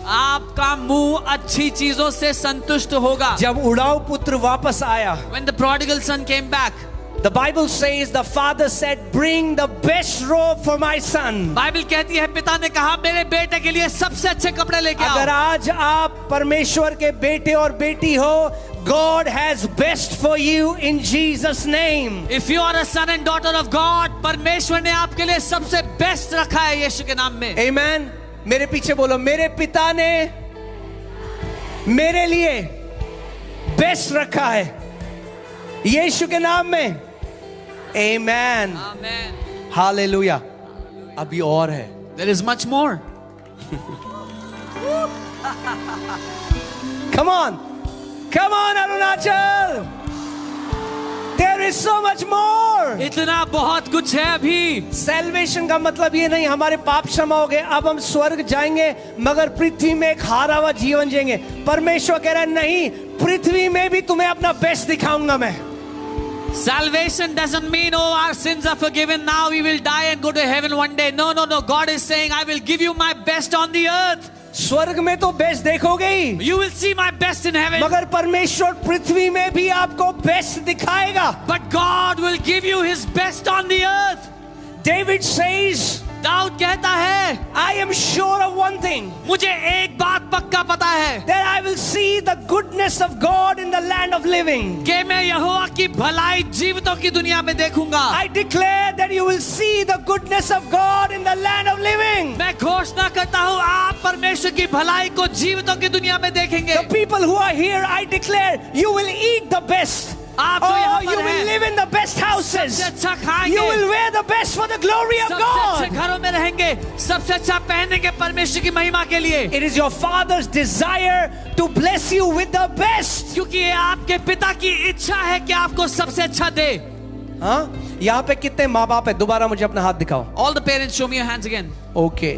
आपका मुंह अच्छी चीजों से संतुष्ट होगा। जब उड़ाऊ पुत्र वापस आया, When the prodigal son came back, the Bible says the father said, "Bring the best robe for my son." Bible कहती है पिता ने कहा मेरे बेटे के लिए सबसे अच्छे कपड़े लेके अगर आओ। आज आप परमेश्वर के बेटे और बेटी हो, God has best for you in Jesus name. If you are a son and daughter of God, परमेश्वर ने आपके लिए सबसे बेस्ट रखा है यीशु के नाम में। Amen. मेरे पीछे बोलो, मेरे पिता ने मेरे लिए बेस्ट रखा है यीशु के नाम में। Amen. Amen. Hallelujah. अभी और है। There is much more. Come on. Come on, Arunachal. There is so much more. इतना बहुत कुछ है अभी। Salvation का मतलब ये नहीं हमारे पाप क्षमा हो गए, अब हम स्वर्ग जाएंगे मगर पृथ्वी में एक हारा हुआ जीवन जिएंगे। परमेश्वर कह रहा है नहीं, पृथ्वी में भी तुम्हें अपना बेस्ट दिखाऊंगा मैं। Salvation doesn't mean, oh, our sins are forgiven, now we will die and go to heaven one day. No, no, no. God is saying, I will give you my best on the earth. स्वर्ग में तो best देखोगे ही, You will see my best in heaven. मगर परमेश्वर पृथ्वी में भी आपको best दिखाएगा। But God will give you His best on the earth. David says, Dawood कहता है, I am sure of one thing, मुझे एक बात पक्का पता है that I will see the goodness of God in the land of living. कि मैं यहोवा की भलाई जीवितों की दुनिया में देखूंगा। I declare that you will see the goodness of God in the land of living. मैं घोषणा करता हूँ आप परमेश्वर की भलाई को जीवितों की दुनिया में देखेंगे। The people who are here, I declare, you will eat the best. आप जो Oh, यहाँ you पर will हैं, live in the best houses. सबसे अच्छा खाएंगे, You will wear the best for the glory of सबसे अच्छे God. घरों में रहेंगे, सबसे अच्छा पहनेंगे परमेश्वर की महिमा के लिए। It is your Father's desire to bless you with the best. क्योंकि ये आपके पिता की इच्छा है कि आपको सबसे अच्छा दे। हाँ, यहाँ पे कितने माँ बाप है? दोबारा मुझे अपना हाथ दिखाओ। All the parents, show me your hands again. Okay,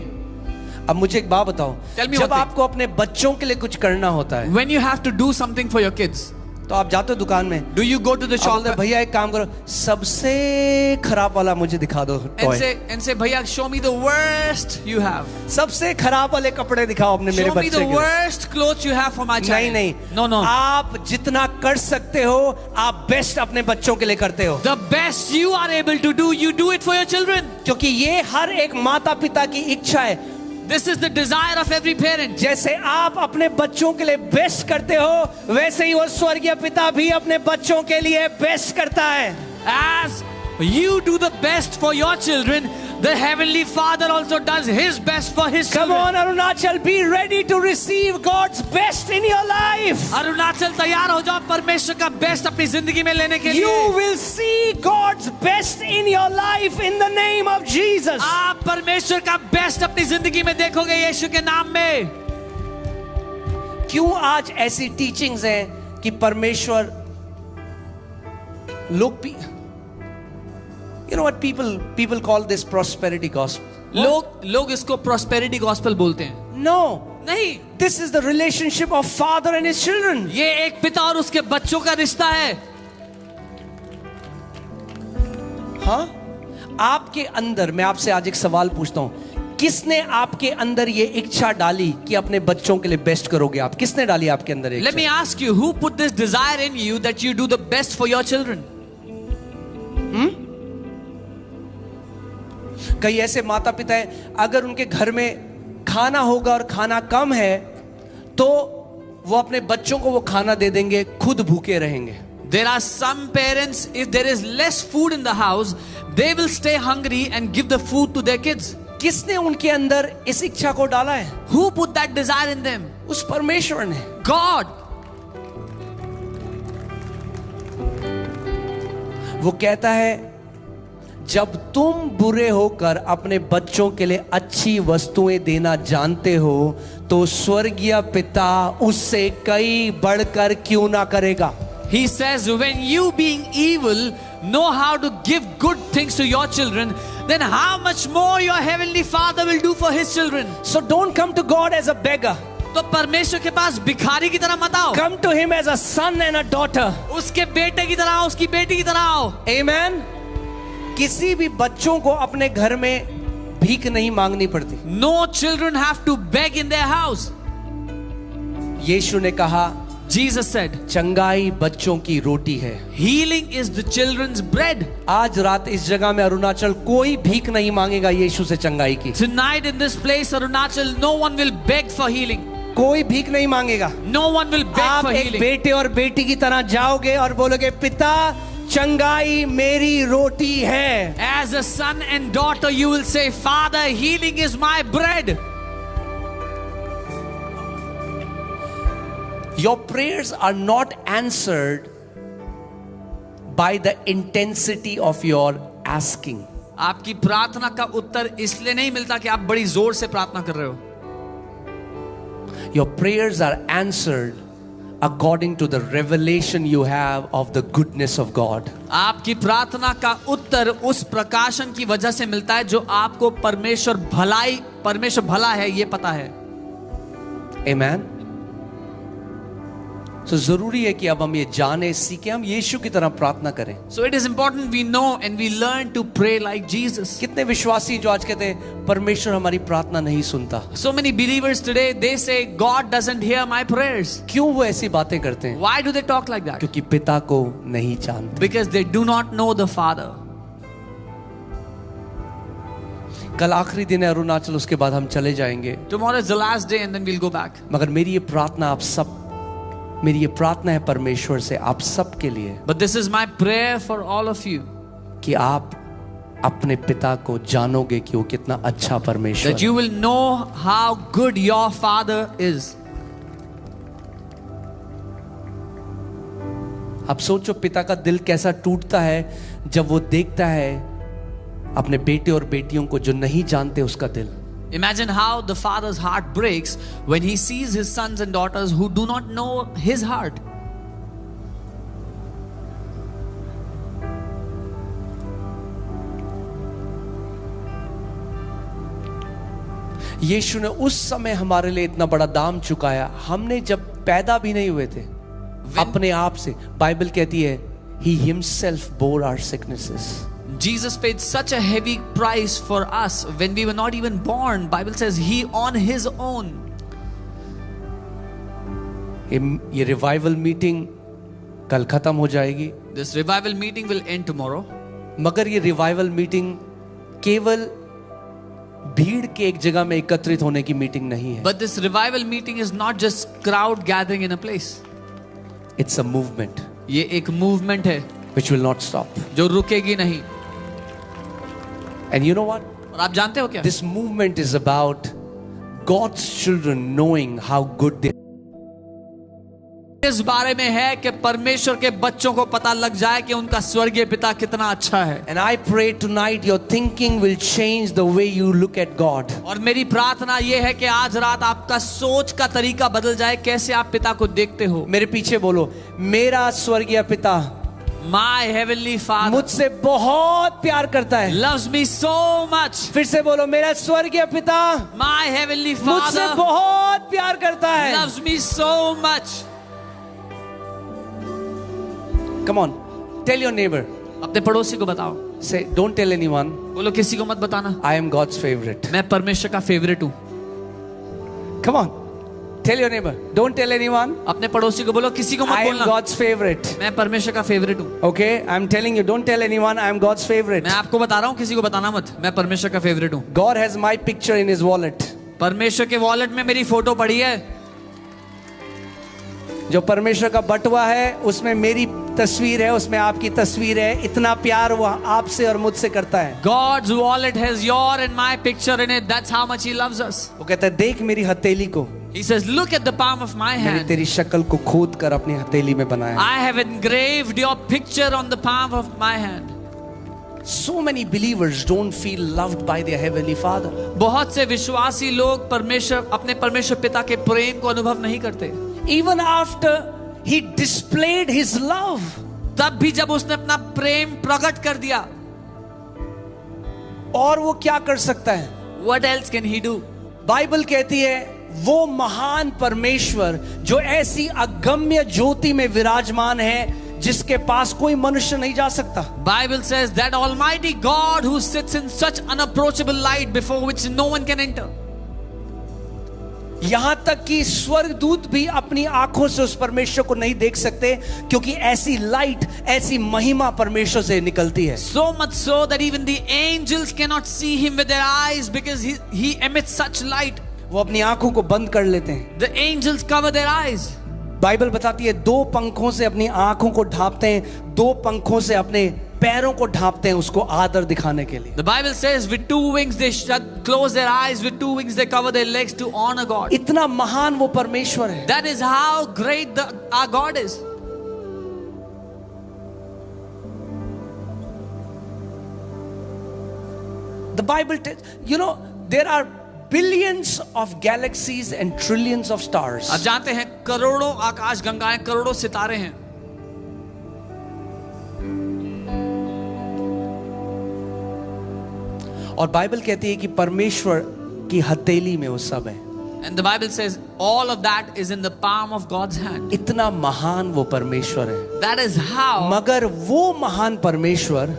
अब मुझे एक बात बताओ, Tell me जब one thing. आपको अपने बच्चों के लिए कुछ करना होता है When you have to do something for your kids, तो आप जाते हो दुकान में, do you go to the आप shop बोलते हैं, भैया एक काम करो, सबसे खराब वाला मुझे दिखा दो टॉय। and say, भैया, show me the worst you have. सबसे खराब वाले कपड़े दिखाओ अपने मेरे Show me बच्चे the के लिए। worst clothes you have for my child. नहीं नहीं, No, no. आप जितना कर सकते हो आप बेस्ट अपने बच्चों के लिए करते हो, The best you are able to do, you do it for your children. क्योंकि ये हर एक माता पिता की इच्छा है। This is the desire of every parent. जैसे आप अपने बच्चों के लिए बेस्ट करते हो, वैसे ही वो स्वर्गीय पिता भी अपने बच्चों के लिए बेस्ट करता है। As you do the best for your children, the Heavenly Father also does His best for His Come children. on, Arunachal, be ready to receive God's best in your life. Arunachal तैयार हो जाओ परमेश्वर का best अपनी जिंदगी में लेने के You लिए. will see God's best in your life in the name of Jesus. आप परमेश्वर का बेस्ट अपनी जिंदगी में देखोगे यीशु के नाम में. क्यों आज ऐसी टीचिंग्स हैं कि परमेश्वर लोग you know what people call this prosperity gospel. लोग इसको prosperity gospel बोलते हैं. No, नहीं, this is the relationship of father and his children. ये एक पिता और उसके बच्चों का रिश्ता है. हाँ, आपके अंदर मैं आपसे आज एक सवाल पूछता हूं, किसने आपके अंदर ये इच्छा डाली कि अपने बच्चों के लिए बेस्ट करोगे? आप किसने डाली आपके अंदर ये Let me इच्छा? ask you, who put this desire in you that you do the best for your children? कई ऐसे माता पिता हैं, अगर उनके घर में खाना होगा और खाना कम है तो वो अपने बच्चों को वो खाना दे देंगे, खुद भूखे रहेंगे. There are some parents, if there is less food in the house, they will stay hungry and give the food to their kids. किसने उनके अंदर इस इच्छा को डाला है? Who put that desire in them? उस परमेश्वर ने. God. वो कहता है, जब तुम बुरे होकर अपने बच्चों के लिए अच्छी वस्तुएं देना जानते हो तो स्वर्गीय पिता उससे कई बढ़कर क्यों ना करेगा? He says, when you being evil know how to give good things to your children, then how much more your heavenly Father will do for His children. So don't come to God as a beggar. तो परमेश्वर के पास भिखारी की तरह मत आओ. Come to him as a son and a daughter. उसके बेटे की तरह आओ, उसकी बेटी की तरह आओ. Amen. किसी भी बच्चों को अपने घर में भीख नहीं मांगनी पड़ती. No children have to beg in their house. यीशु ने कहा, Jesus said, चंगाई बच्चों की रोटी है. healing is the children's bread. आज रात इस जगह में अरुणाचल कोई भीख नहीं मांगेगा यीशु से चंगाई की. Tonight in this place, Arunachal, no one will beg for healing. कोई भीख नहीं मांगेगा. No one will beg आप for एक healing. बेटे और बेटी की तरह जाओगे और बोलोगे, पिता चंगाई मेरी रोटी है. As a son and daughter, you will say, Father, healing is my bread. Your prayers are not answered by the intensity of your asking. आपकी प्रार्थना का उत्तर इसलिए नहीं मिलता कि आप बड़ी जोर से प्रार्थना कर रहे हो. Your prayers are answered according to the revelation you have of the goodness of God. आपकी प्रार्थना का उत्तर उस प्रकाशन की वजह से मिलता है जो आपको परमेश्वर भला है ये पता है. Amen. So जरूरी है कि अब हम ये जाने सीखें, हम यीशु की तरह प्रार्थना करें. So it is important we know and we learn to pray like Jesus. कितने विश्वासी जो आज कहते हैं परमेश्वर हमारी प्रार्थना नहीं सुनता. So many believers today, they say God doesn't hear my prayers. क्यों वो ऐसी बातें करते हैं? Why do they talk like that? क्योंकि पिता को नहीं जानते. Because they do not know the Father. कल आखिरी दिन है अरुणाचल, उसके बाद हम चले जाएंगे. Tomorrow is the last day and then we'll go back. मगर मेरी ये प्रार्थना है परमेश्वर से आप सब के लिए But this is my prayer for all of you, कि आप अपने पिता को जानोगे कि वो कितना अच्छा परमेश्वर that you will know how good your Father is. आप सोचो पिता का दिल कैसा टूटता है जब वो देखता है अपने बेटे और बेटियों को जो नहीं जानते उसका दिल. Imagine how the father's heart breaks when he sees his sons and daughters who do not know his heart. यीशु ने उस समय हमारे लिए इतना बड़ा दाम चुकाया. हमने जब पैदा भी नहीं हुए थे अपने आप से, बाइबल कहती है he himself bore our sicknesses. Jesus paid such a heavy price for us when we were not even born. Bible says he on his own. ये रिवाइवल मीटिंग कल खत्म हो जाएगी. This revival meeting will end tomorrow. मगर ये revival meeting केवल भीड़ के एक जगह में एकत्रित होने की मीटिंग नहीं है. But this revival meeting is not just crowd gathering in a place. It's a movement ये एक movement है which will not stop. जो रुकेगी नहीं. And you know what? और आप जानते हो क्या? This movement is about God's children knowing how good they are. इस बारे में है कि परमेश्वर के बच्चों को पता लग जाए कि उनका स्वर्गीय पिता कितना अच्छा है। And I pray tonight your thinking will change the way you look at God. और मेरी प्रार्थना ये है कि आज रात आपका सोच का तरीका बदल जाए, कैसे आप पिता को देखते हो। मेरे पीछे बोलो, मेरा स्वर्गीय पिता My heavenly Father मुझसे बहुत प्यार करता है। loves me so much. फिर से बोलो, मेरा स्वर्गीय पिता My heavenly मुझसे Father बहुत प्यार करता है। loves me so much. Come on, tell your neighbor. अपने पड़ोसी को बताओ, Say, don't tell anyone. बोलो किसी को मत बताना, I am God's favorite. मैं परमेश्वर का फेवरेट हूँ। Come on, tell your neighbor. Don't tell anyone. अपने पड़ोसी को बोलो किसी को मत I am बोलना, God's favorite. मैं परमेश्वर का फेवरेट हूँ। Okay, I'm telling you, don't tell anyone. I am God's favorite. मैं आपको बता रहा हूँ, किसी को बताना मत, मैं परमेश्वर का फेवरेट हूँ। God has my picture in His wallet. परमेश्वर के वॉलेट में मेरी फोटो पड़ी है। जो परमेश्वर का बटुआ है उसमें मेरी तस्वीर है, उसमें आपकी तस्वीर है। इतना प्यार वो आपसे और मुझसे करता है। God's wallet has your and my picture in it. That's how much He loves us. वो कहता है, देख मेरी हथेली को, He says, look at the palm of my मैंने hand. तेरी शक्ल को खोद कर अपनी हथेली में बनाया। I have engraved your picture on the palm of my hand. So many believers don't feel loved by their heavenly Father. बहुत से विश्वासी लोग अपने परमेश्वर पिता के प्रेम को अनुभव नहीं करते। Even after He displayed His love. तब भी जब उसने अपना प्रेम प्रकट कर दिया, और वो क्या कर सकता है? what else can He do? Bible कहती है, वो महान परमेश्वर जो ऐसी अगम्य ज्योति में विराजमान है जिसके पास कोई मनुष्य नहीं जा सकता। Bible says that Almighty God who sits in such unapproachable light before which no one can enter. यहां तक कि स्वर्गदूत भी अपनी आंखों से उस परमेश्वर को नहीं देख सकते, क्योंकि ऐसी लाइट, ऐसी महिमा परमेश्वर से निकलती है। So much so that even the angels cannot see Him with their eyes because he emits such light. वो अपनी आंखों को बंद कर लेते हैं। The angels cover their eyes. Bible बताती है, दो पंखों से अपनी आंखों को ढांपते हैं, दो पंखों से अपने पैरों को ढांपते हैं, उसको आदर दिखाने के लिए। The Bible says with two wings they close their eyes, with two wings they cover their legs to honor God. इतना महान वो परमेश्वर है। That is how great our God is. The Bible there are billions of galaxies and trillions of stars. आप जानते हैं करोड़ों आकाश गंगाएं, करोड़ों सितारे हैं। और बाइबल कहती है कि परमेश्वर की हथेली में वो सब है। And the Bible says all of that is in the palm of God's hand. इतना महान वो परमेश्वर है। That is how. मगर वो महान परमेश्वर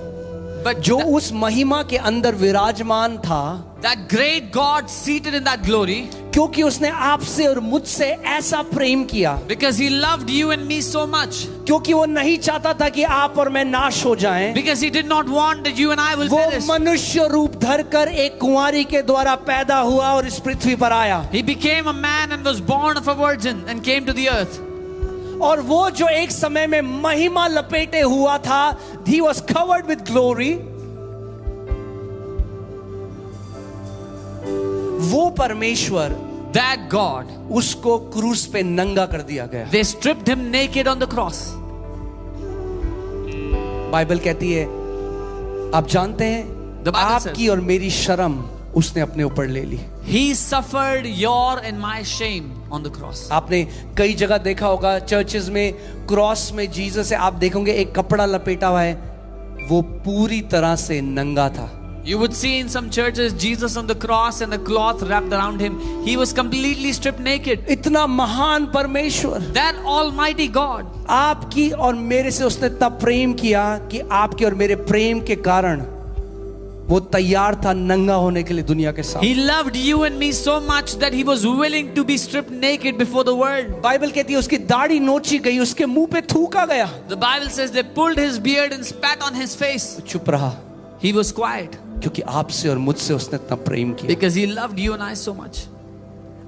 But जो उस महिमा के अंदर विराजमान था, that great God seated in that glory, क्योंकि उसने आपसे और मुझसे ऐसा प्रेम किया, because He loved you and me so much, क्योंकि वो नहीं चाहता था कि आप और मैं नाश हो जाएं, because He did not want that you and I will वो perish. मनुष्य रूप धरकर एक कुंवारी के द्वारा पैदा हुआ और इस पृथ्वी पर आया। He became a man and was born of a virgin and came to the earth. और वो जो एक समय में महिमा लपेटे हुआ था, he was covered with glory, वो परमेश्वर, that God, उसको क्रूस पे नंगा कर दिया गया। they stripped Him naked on the cross. Bible कहती है, आप जानते हैं, The Bible says, आपकी और मेरी शर्म उसने अपने ऊपर ले ली। He suffered your and my shame on the cross. आपने कई जगह देखा होगा, चर्चेस में क्रॉस में जीसस है, आप देखोगे एक कपड़ा लपेटा हुआ है, वो पूरी तरह से नंगा था। You would see in some churches Jesus on the cross and the cloth wrapped around Him. He was completely stripped naked. इतना महान परमेश्वर, That Almighty God, आपकी और मेरे से उसने इतना प्रेम किया कि आपके और मेरे प्रेम के कारण वो तैयार था नंगा होने के लिए दुनिया के साथ। He loved you and me so much that He was willing to be stripped naked before the world. Bible कहती है उसकी दाढ़ी नोची गई, उसके मुंह पे थूका गया। The Bible says they pulled His beard and spat on His face. चुप रहा, He was quiet क्योंकि आपसे और मुझसे उसने इतना प्रेम किया। because He loved you and I so much.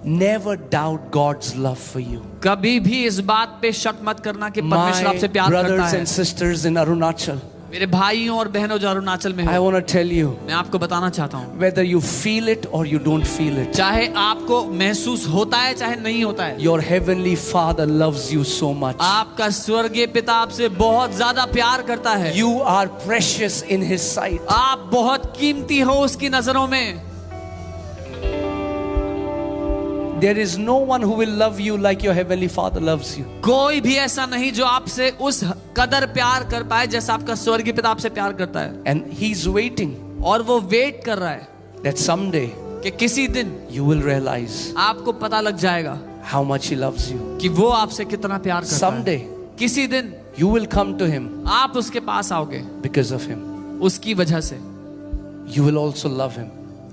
Never doubt God's love for you. कभी भी इस बात पे शक मत करना कि परमेश्वर My आपसे प्यार करता brothers है। and sisters in Arunachal, मेरे भाइयों और बहनों जो अरुणाचल में I हो, want to tell you, मैं आपको बताना चाहता हूँ, whether you feel it or you don't feel it, चाहे आपको महसूस होता है चाहे नहीं होता है, your heavenly Father loves you so much. आपका स्वर्गीय पिता आपसे बहुत ज्यादा प्यार करता है। You are precious in His sight. आप बहुत कीमती हो उसकी नजरों में। There is no one who will love you like your heavenly Father loves you. कोई भी ऐसा नहीं जो आपसे उस कदर प्यार कर पाए जैसा आपका स्वर्गीय पिता आपसे प्यार करता है। And He's waiting और वो वेट कर रहा है that someday कि किसी दिन you will realize आपको पता लग जाएगा how much He loves you. कि वो आपसे कितना प्यार करता है। Someday किसी दिन you will come to Him आप उसके पास आओगे because of Him. उसकी वजह से, You will also love Him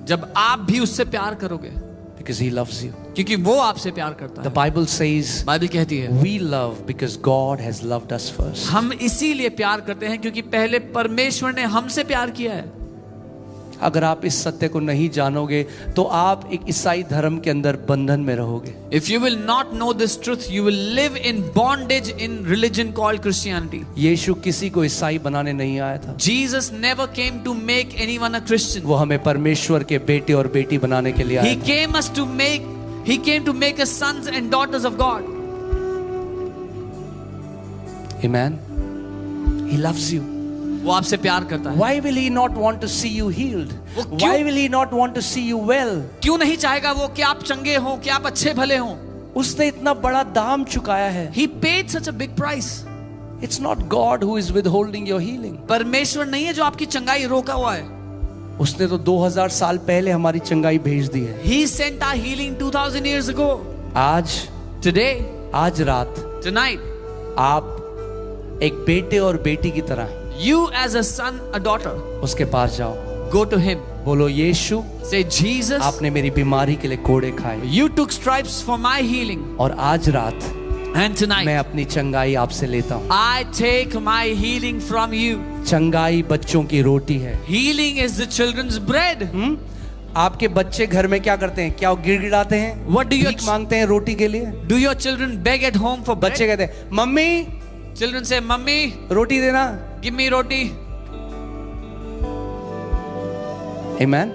जब आप भी उससे प्यार करोगे, because He loves you. क्योंकि वो आपसे प्यार करता The है। Bible says बाइबल कहती है we love because God has loved us first. हम इसीलिए प्यार करते हैं क्योंकि पहले परमेश्वर ने हमसे प्यार किया है। अगर आप इस सत्य को नहीं जानोगे तो आप एक ईसाई धर्म के अंदर बंधन में रहोगे। If you will not know this truth, you will live in bondage in religion called Christianity. यीशु किसी को ईसाई बनाने नहीं आया था, Jesus never came to make anyone a Christian. वो हमें परमेश्वर के बेटे और बेटी बनाने के लिए आया He था। came to make us sons and daughters of God. Amen. He loves you. वो आपसे प्यार करता है। Why will He not want to see you healed? वो क्यों- Why will He not want to see you well? क्यों नहीं चाहेगा वो कि आप चंगे हो, कि आप अच्छे भले हो? उसने इतना बड़ा दाम चुकाया है। He paid such a big price. It's not God who is withholding your healing. परमेश्वर नहीं है जो आपकी चंगाई रोका हुआ है। उसने तो 2000 साल पहले हमारी चंगाई भेज दी है। He sent our healing 2000 years ago. आज Today, आज रात tonight, आप एक बेटे और बेटी की तरह you as a son, a daughter, उसके पास जाओ, go to him. बोलो यीशु Say, Jesus, आपने मेरी बीमारी के लिए कोड़े खाए you took stripes for my healing. और आज रात And मैं tonight, अपनी चंगाई आपसे लेता हूँ। I take my healing from you. चंगाई बच्चों की रोटी है। Healing is the children's bread. आपके बच्चे घर में क्या करते हैं? क्या वो गिड़गिड़ाते हैं? What do your भीख मांगते हैं रोटी के लिए? Do your children beg at home for bread? बच्चे कहते हैं मम्मी Children say, Mummy, रोटी देना। give me roti. Amen.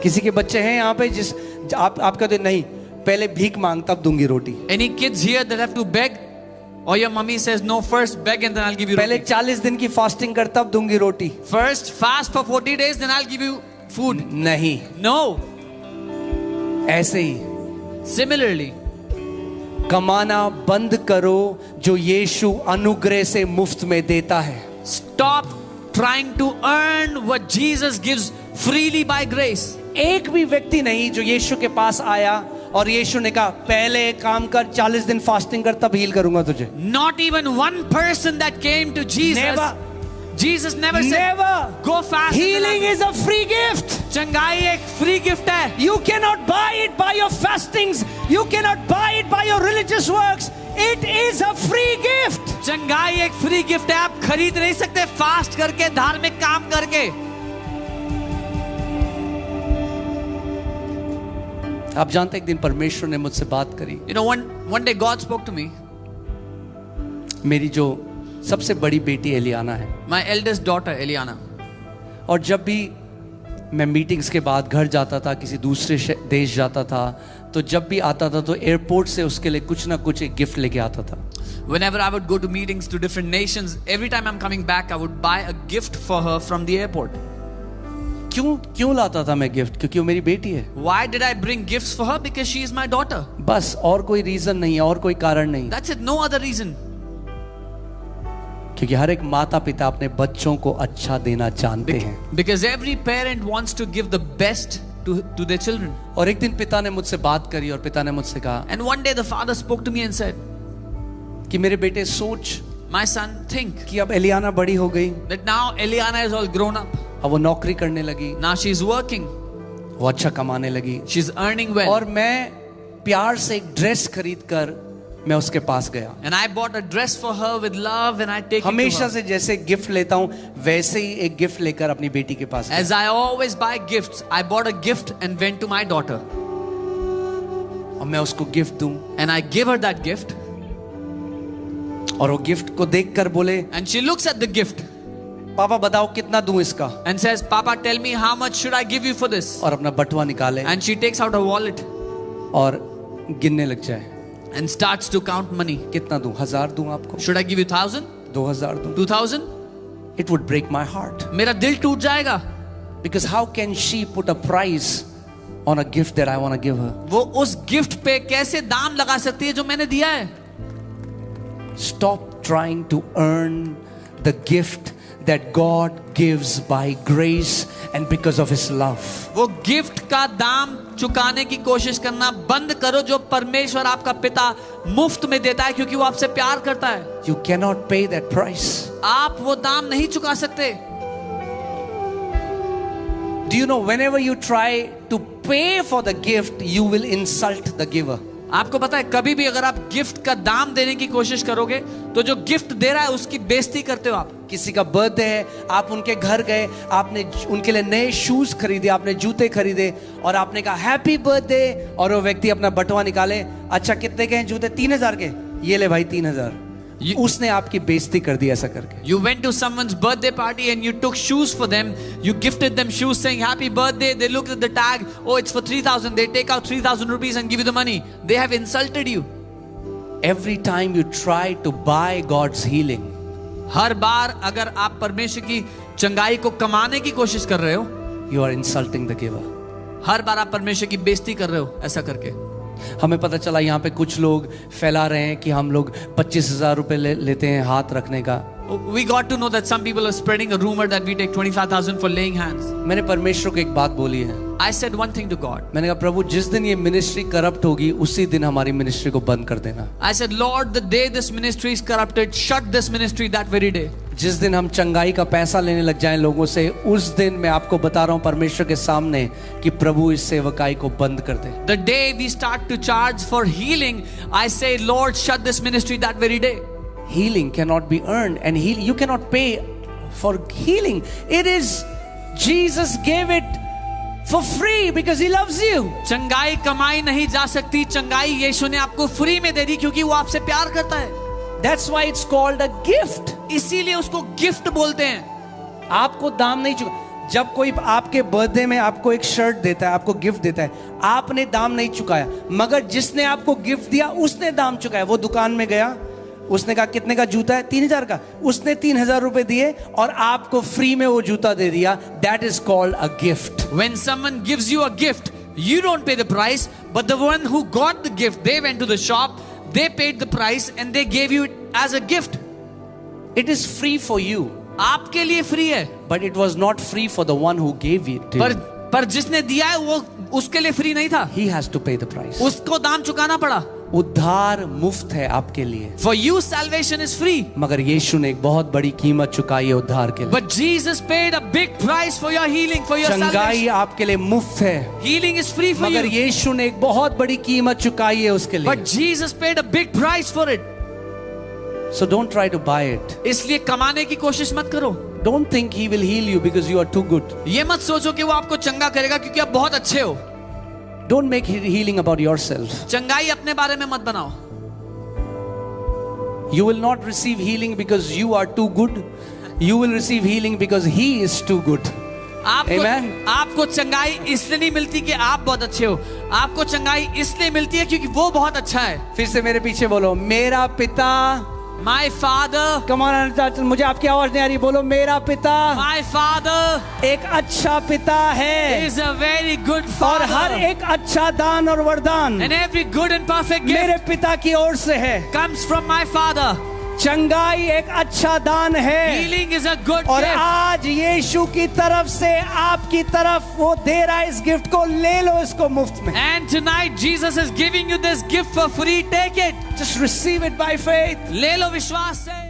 किसी के बच्चे हैं यहाँ पे जिस आप कहते नहीं, पहले भीख मांग तब दूंगी रोटी। Any kids here that have to beg? Or your mummy says, no, first beg and then I'll give you पहले roti. 40 दिन की फास्टिंग कर तब दूंगी रोटी। First fast for 40 days, then I'll give you food. नहीं, No. ऐसे ही Similarly, कमाना बंद करो जो यीशु अनुग्रह से मुफ्त में देता है। stop trying to earn what Jesus gives freely by grace. एक भी व्यक्ति नहीं जो यीशु के पास आया और यीशु ने कहा पहले एक काम कर, 40 दिन फास्टिंग कर तब हील करूंगा तुझे। Not even one person that came to Jesus. Never. Jesus never said, Never. go fast. Healing is a free gift. चंगाई एक free gift है. You cannot buy it by your fastings. You cannot buy it by your religious works. It is a free gift. चंगाई एक free gift है. आप खरीद नहीं सकते फास्ट करके, धार्मिक काम करके. आप जानते एक दिन परमेश्वर ने मुझसे बात करी। You know, one day God spoke to me. मेरी जो सबसे बड़ी बेटी एलियाना है, My eldest daughter, Eliana. और जब भी मैं मीटिंग्स के बाद घर जाता था, किसी दूसरे देश जाता था, तो जब भी आता था तो एयरपोर्ट से उसके लिए कुछ ना कुछ एक गिफ्ट लेके आता था। Whenever I would go to meetings to different nations, every time I'm coming back, I would buy a gift for her from the airport. क्यों लाता था मैं गिफ्ट? क्योंकि वो मेरी बेटी है। Why did I bring gifts for her? Because she is my daughter. बस, और कोई रीजन नहीं है, और कोई कारण नहीं। That's it, no other reason. क्योंकि हर एक माता पिता अपने बच्चों को अच्छा देना जानते हैं। Because every parent wants to give the best to their children. और एक दिन पिता ने मुझसे बात करी और पिता ने मुझसे कहा And one day the father spoke to me and said, कि मेरे बेटे सोच my son, think कि अब एलियाना बड़ी हो गई, that now Eliana is all grown up. अब वो नौकरी करने लगी, Now she's working. वो अच्छा कमाने लगी, She's earning well. और मैं प्यार से एक ड्रेस खरीद कर मैं उसके पास गया। And I bought a dress for her with love and I take it to हमेशा her. से जैसे गिफ्ट लेता हूँ वैसे ही एक गिफ्ट लेकर अपनी बेटी के पास गया। As I always buy gifts, I bought a gift and went to my daughter. और मैं उसको गिफ्ट दूं And I give her that gift. और वो गिफ्ट को देखकर बोले And she looks at the gift. पापा बताओ कितना दूं इसका, and says, Papa, tell me how much should I give you for this? और अपना बटुआ निकाले And she takes out her wallet और गिनने लग जाए, and starts to count money. कितना दूं, 1000 दूं आपको, Should I give you 1,000? 2000 दूं? 2,000? It would break my heart, मेरा दिल टूट जाएगा. because how can she put a price on a gift that I want to give her? वो उस गिफ्ट पे कैसे दाम लगा सकती है जो मैंने दिया है? Stop trying to earn the gift that God gives by grace and because of His love. वो गिफ्ट का दाम चुकाने की कोशिश करना बंद करो जो परमेश्वर आपका पिता मुफ्त में देता है क्योंकि वो आपसे प्यार करता है. You cannot pay that price. आप वो दाम नहीं चुका सकते. Do you know, whenever you try to pay for the gift, you will insult the giver. आपको पता है कभी भी अगर आप गिफ्ट का दाम देने की कोशिश करोगे तो जो गिफ्ट दे रहा है उसकी बेइज्जती करते हो आप. किसी का बर्थडे है, आप उनके घर गए, आपने उनके लिए नए शूज खरीदे, आपने जूते खरीदे और आपने कहा हैप्पी बर्थडे, और वो व्यक्ति अपना बटुआ निकाले, अच्छा कितने के हैं जूते? 3000 के, ये ले भाई 3000. उसने आपकी बेइज्जती कर दी ऐसा करके. You went to someone's birthday party and you took shoes for them. You gifted them shoes saying happy birthday. They look at the tag. Oh, it's for 3,000. They take out 3,000 rupees and give you the money. They have insulted you. Every time you try to buy God's healing, हर बार अगर आप परमेश्वर की चंगाई को कमाने की कोशिश कर रहे हो, you are insulting the giver. हर बार आप परमेश्वर की बेइज्जती कर रहे हो ऐसा करके. हमें पता चला यहाँ पे कुछ लोग फैला रहे हैं कि हम लोग 25,000 रुपए लेते हैं हाथ रखने का. We got to know that some people are spreading a rumor that we take 25,000 for laying hands. मैंने परमेश्वर को एक बात बोली है. I said one thing to God. मैंने कहा प्रभु जिस दिन ये मिनिस्ट्री करप्ट होगी उसी दिन हमारी मिनिस्ट्री को बंद कर देना. I said, Lord, the day this ministry is corrupted, shut this ministry that very day. जिस दिन हम चंगाई का पैसा लेने लग जाएं लोगों से, उस दिन मैं आपको बता रहा हूं परमेश्वर के सामने कि प्रभु इस सेवकाई को बंद कर दे. The day we start to charge for healing, I say, Lord, shut this ministry that very day. Healing cannot be earned, and you cannot pay for healing. It is Jesus gave it for free because He loves you. चंगाई कमाई नहीं जा सकती, चंगाई यीशु ने आपको free में दे दी क्योंकि वो आपसे प्यार करता है. That's why it's called a gift. इसीलिए उसको गिफ्ट बोलते हैं. आपको दाम नहीं चुका. जब कोई आपके बर्थडे में आपको एक शर्ट देता है, आपको गिफ्ट देता है, आपने दाम नहीं चुकाया, मगर जिसने आपको गिफ्ट दिया उसने दाम चुकाया. वो दुकान में गया, उसने कहा कितने का जूता है? 3000 का. उसने 3000 रुपए दिए और आपको फ्री में वो जूता दे दिया. That is called a gift. When someone gives you a gift, you don't pay the price, but the one who got the gift, they went to the shop, they paid the price and they gave you it as a gift. It is free for you, आपके लिए free है, but it was not free for the one who gave it. पर जिसने दिया है वो उसके लिए फ्री नहीं था. He has to pay the price. उसको दाम चुकाना पड़ा. उद्धार मुफ्त है आपके लिए. For you salvation is free. मगर यीशु ने एक बहुत बड़ी कीमत चुकाई है उद्धार के लिए. But Jesus paid a big price for your healing, for your चंगाई salvation. आपके लिए मुफ्त है, Healing is free for मगर you. यीशु ने एक बहुत बड़ी कीमत चुकाई है उसके लिए. But Jesus paid a big price for it. So don't try to buy it. इसलिए कमाने की कोशिश मत करो. Don't think He will heal you because you are too good. ये मत सोचो कि वो आपको चंगा करेगा क्योंकि आप बहुत अच्छे हो. Don't make healing about yourself. चंगाई अपने बारे में मत बनाओ. You will not receive healing because you are too good. You will receive healing because He is too good. Amen. आपको चंगाई इसलिए नहीं मिलती कि आप बहुत अच्छे हो. आपको चंगाई इसलिए मिलती है क्योंकि वो बहुत अच्छा है. फिर से मेरे पीछे बोलो, मेरा पिता. My father. Come on, मुझे आपकी आवाज नहीं आ रही. बोलो, मेरा पिता. My father. एक अच्छा पिता है. Is a very good और father. हर एक अच्छा दान और वरदान And every good and perfect मेरे gift पिता की ओर से है. comes from my father. चंगाई एक अच्छा दान है. Healing is a good और gift. आज यीशु की तरफ से आपकी तरफ वो दे रहा है इस गिफ्ट को. ले लो इसको मुफ्त में. And tonight Jesus is giving you this gift for free. Take it. Just receive it by faith. ले लो विश्वास से.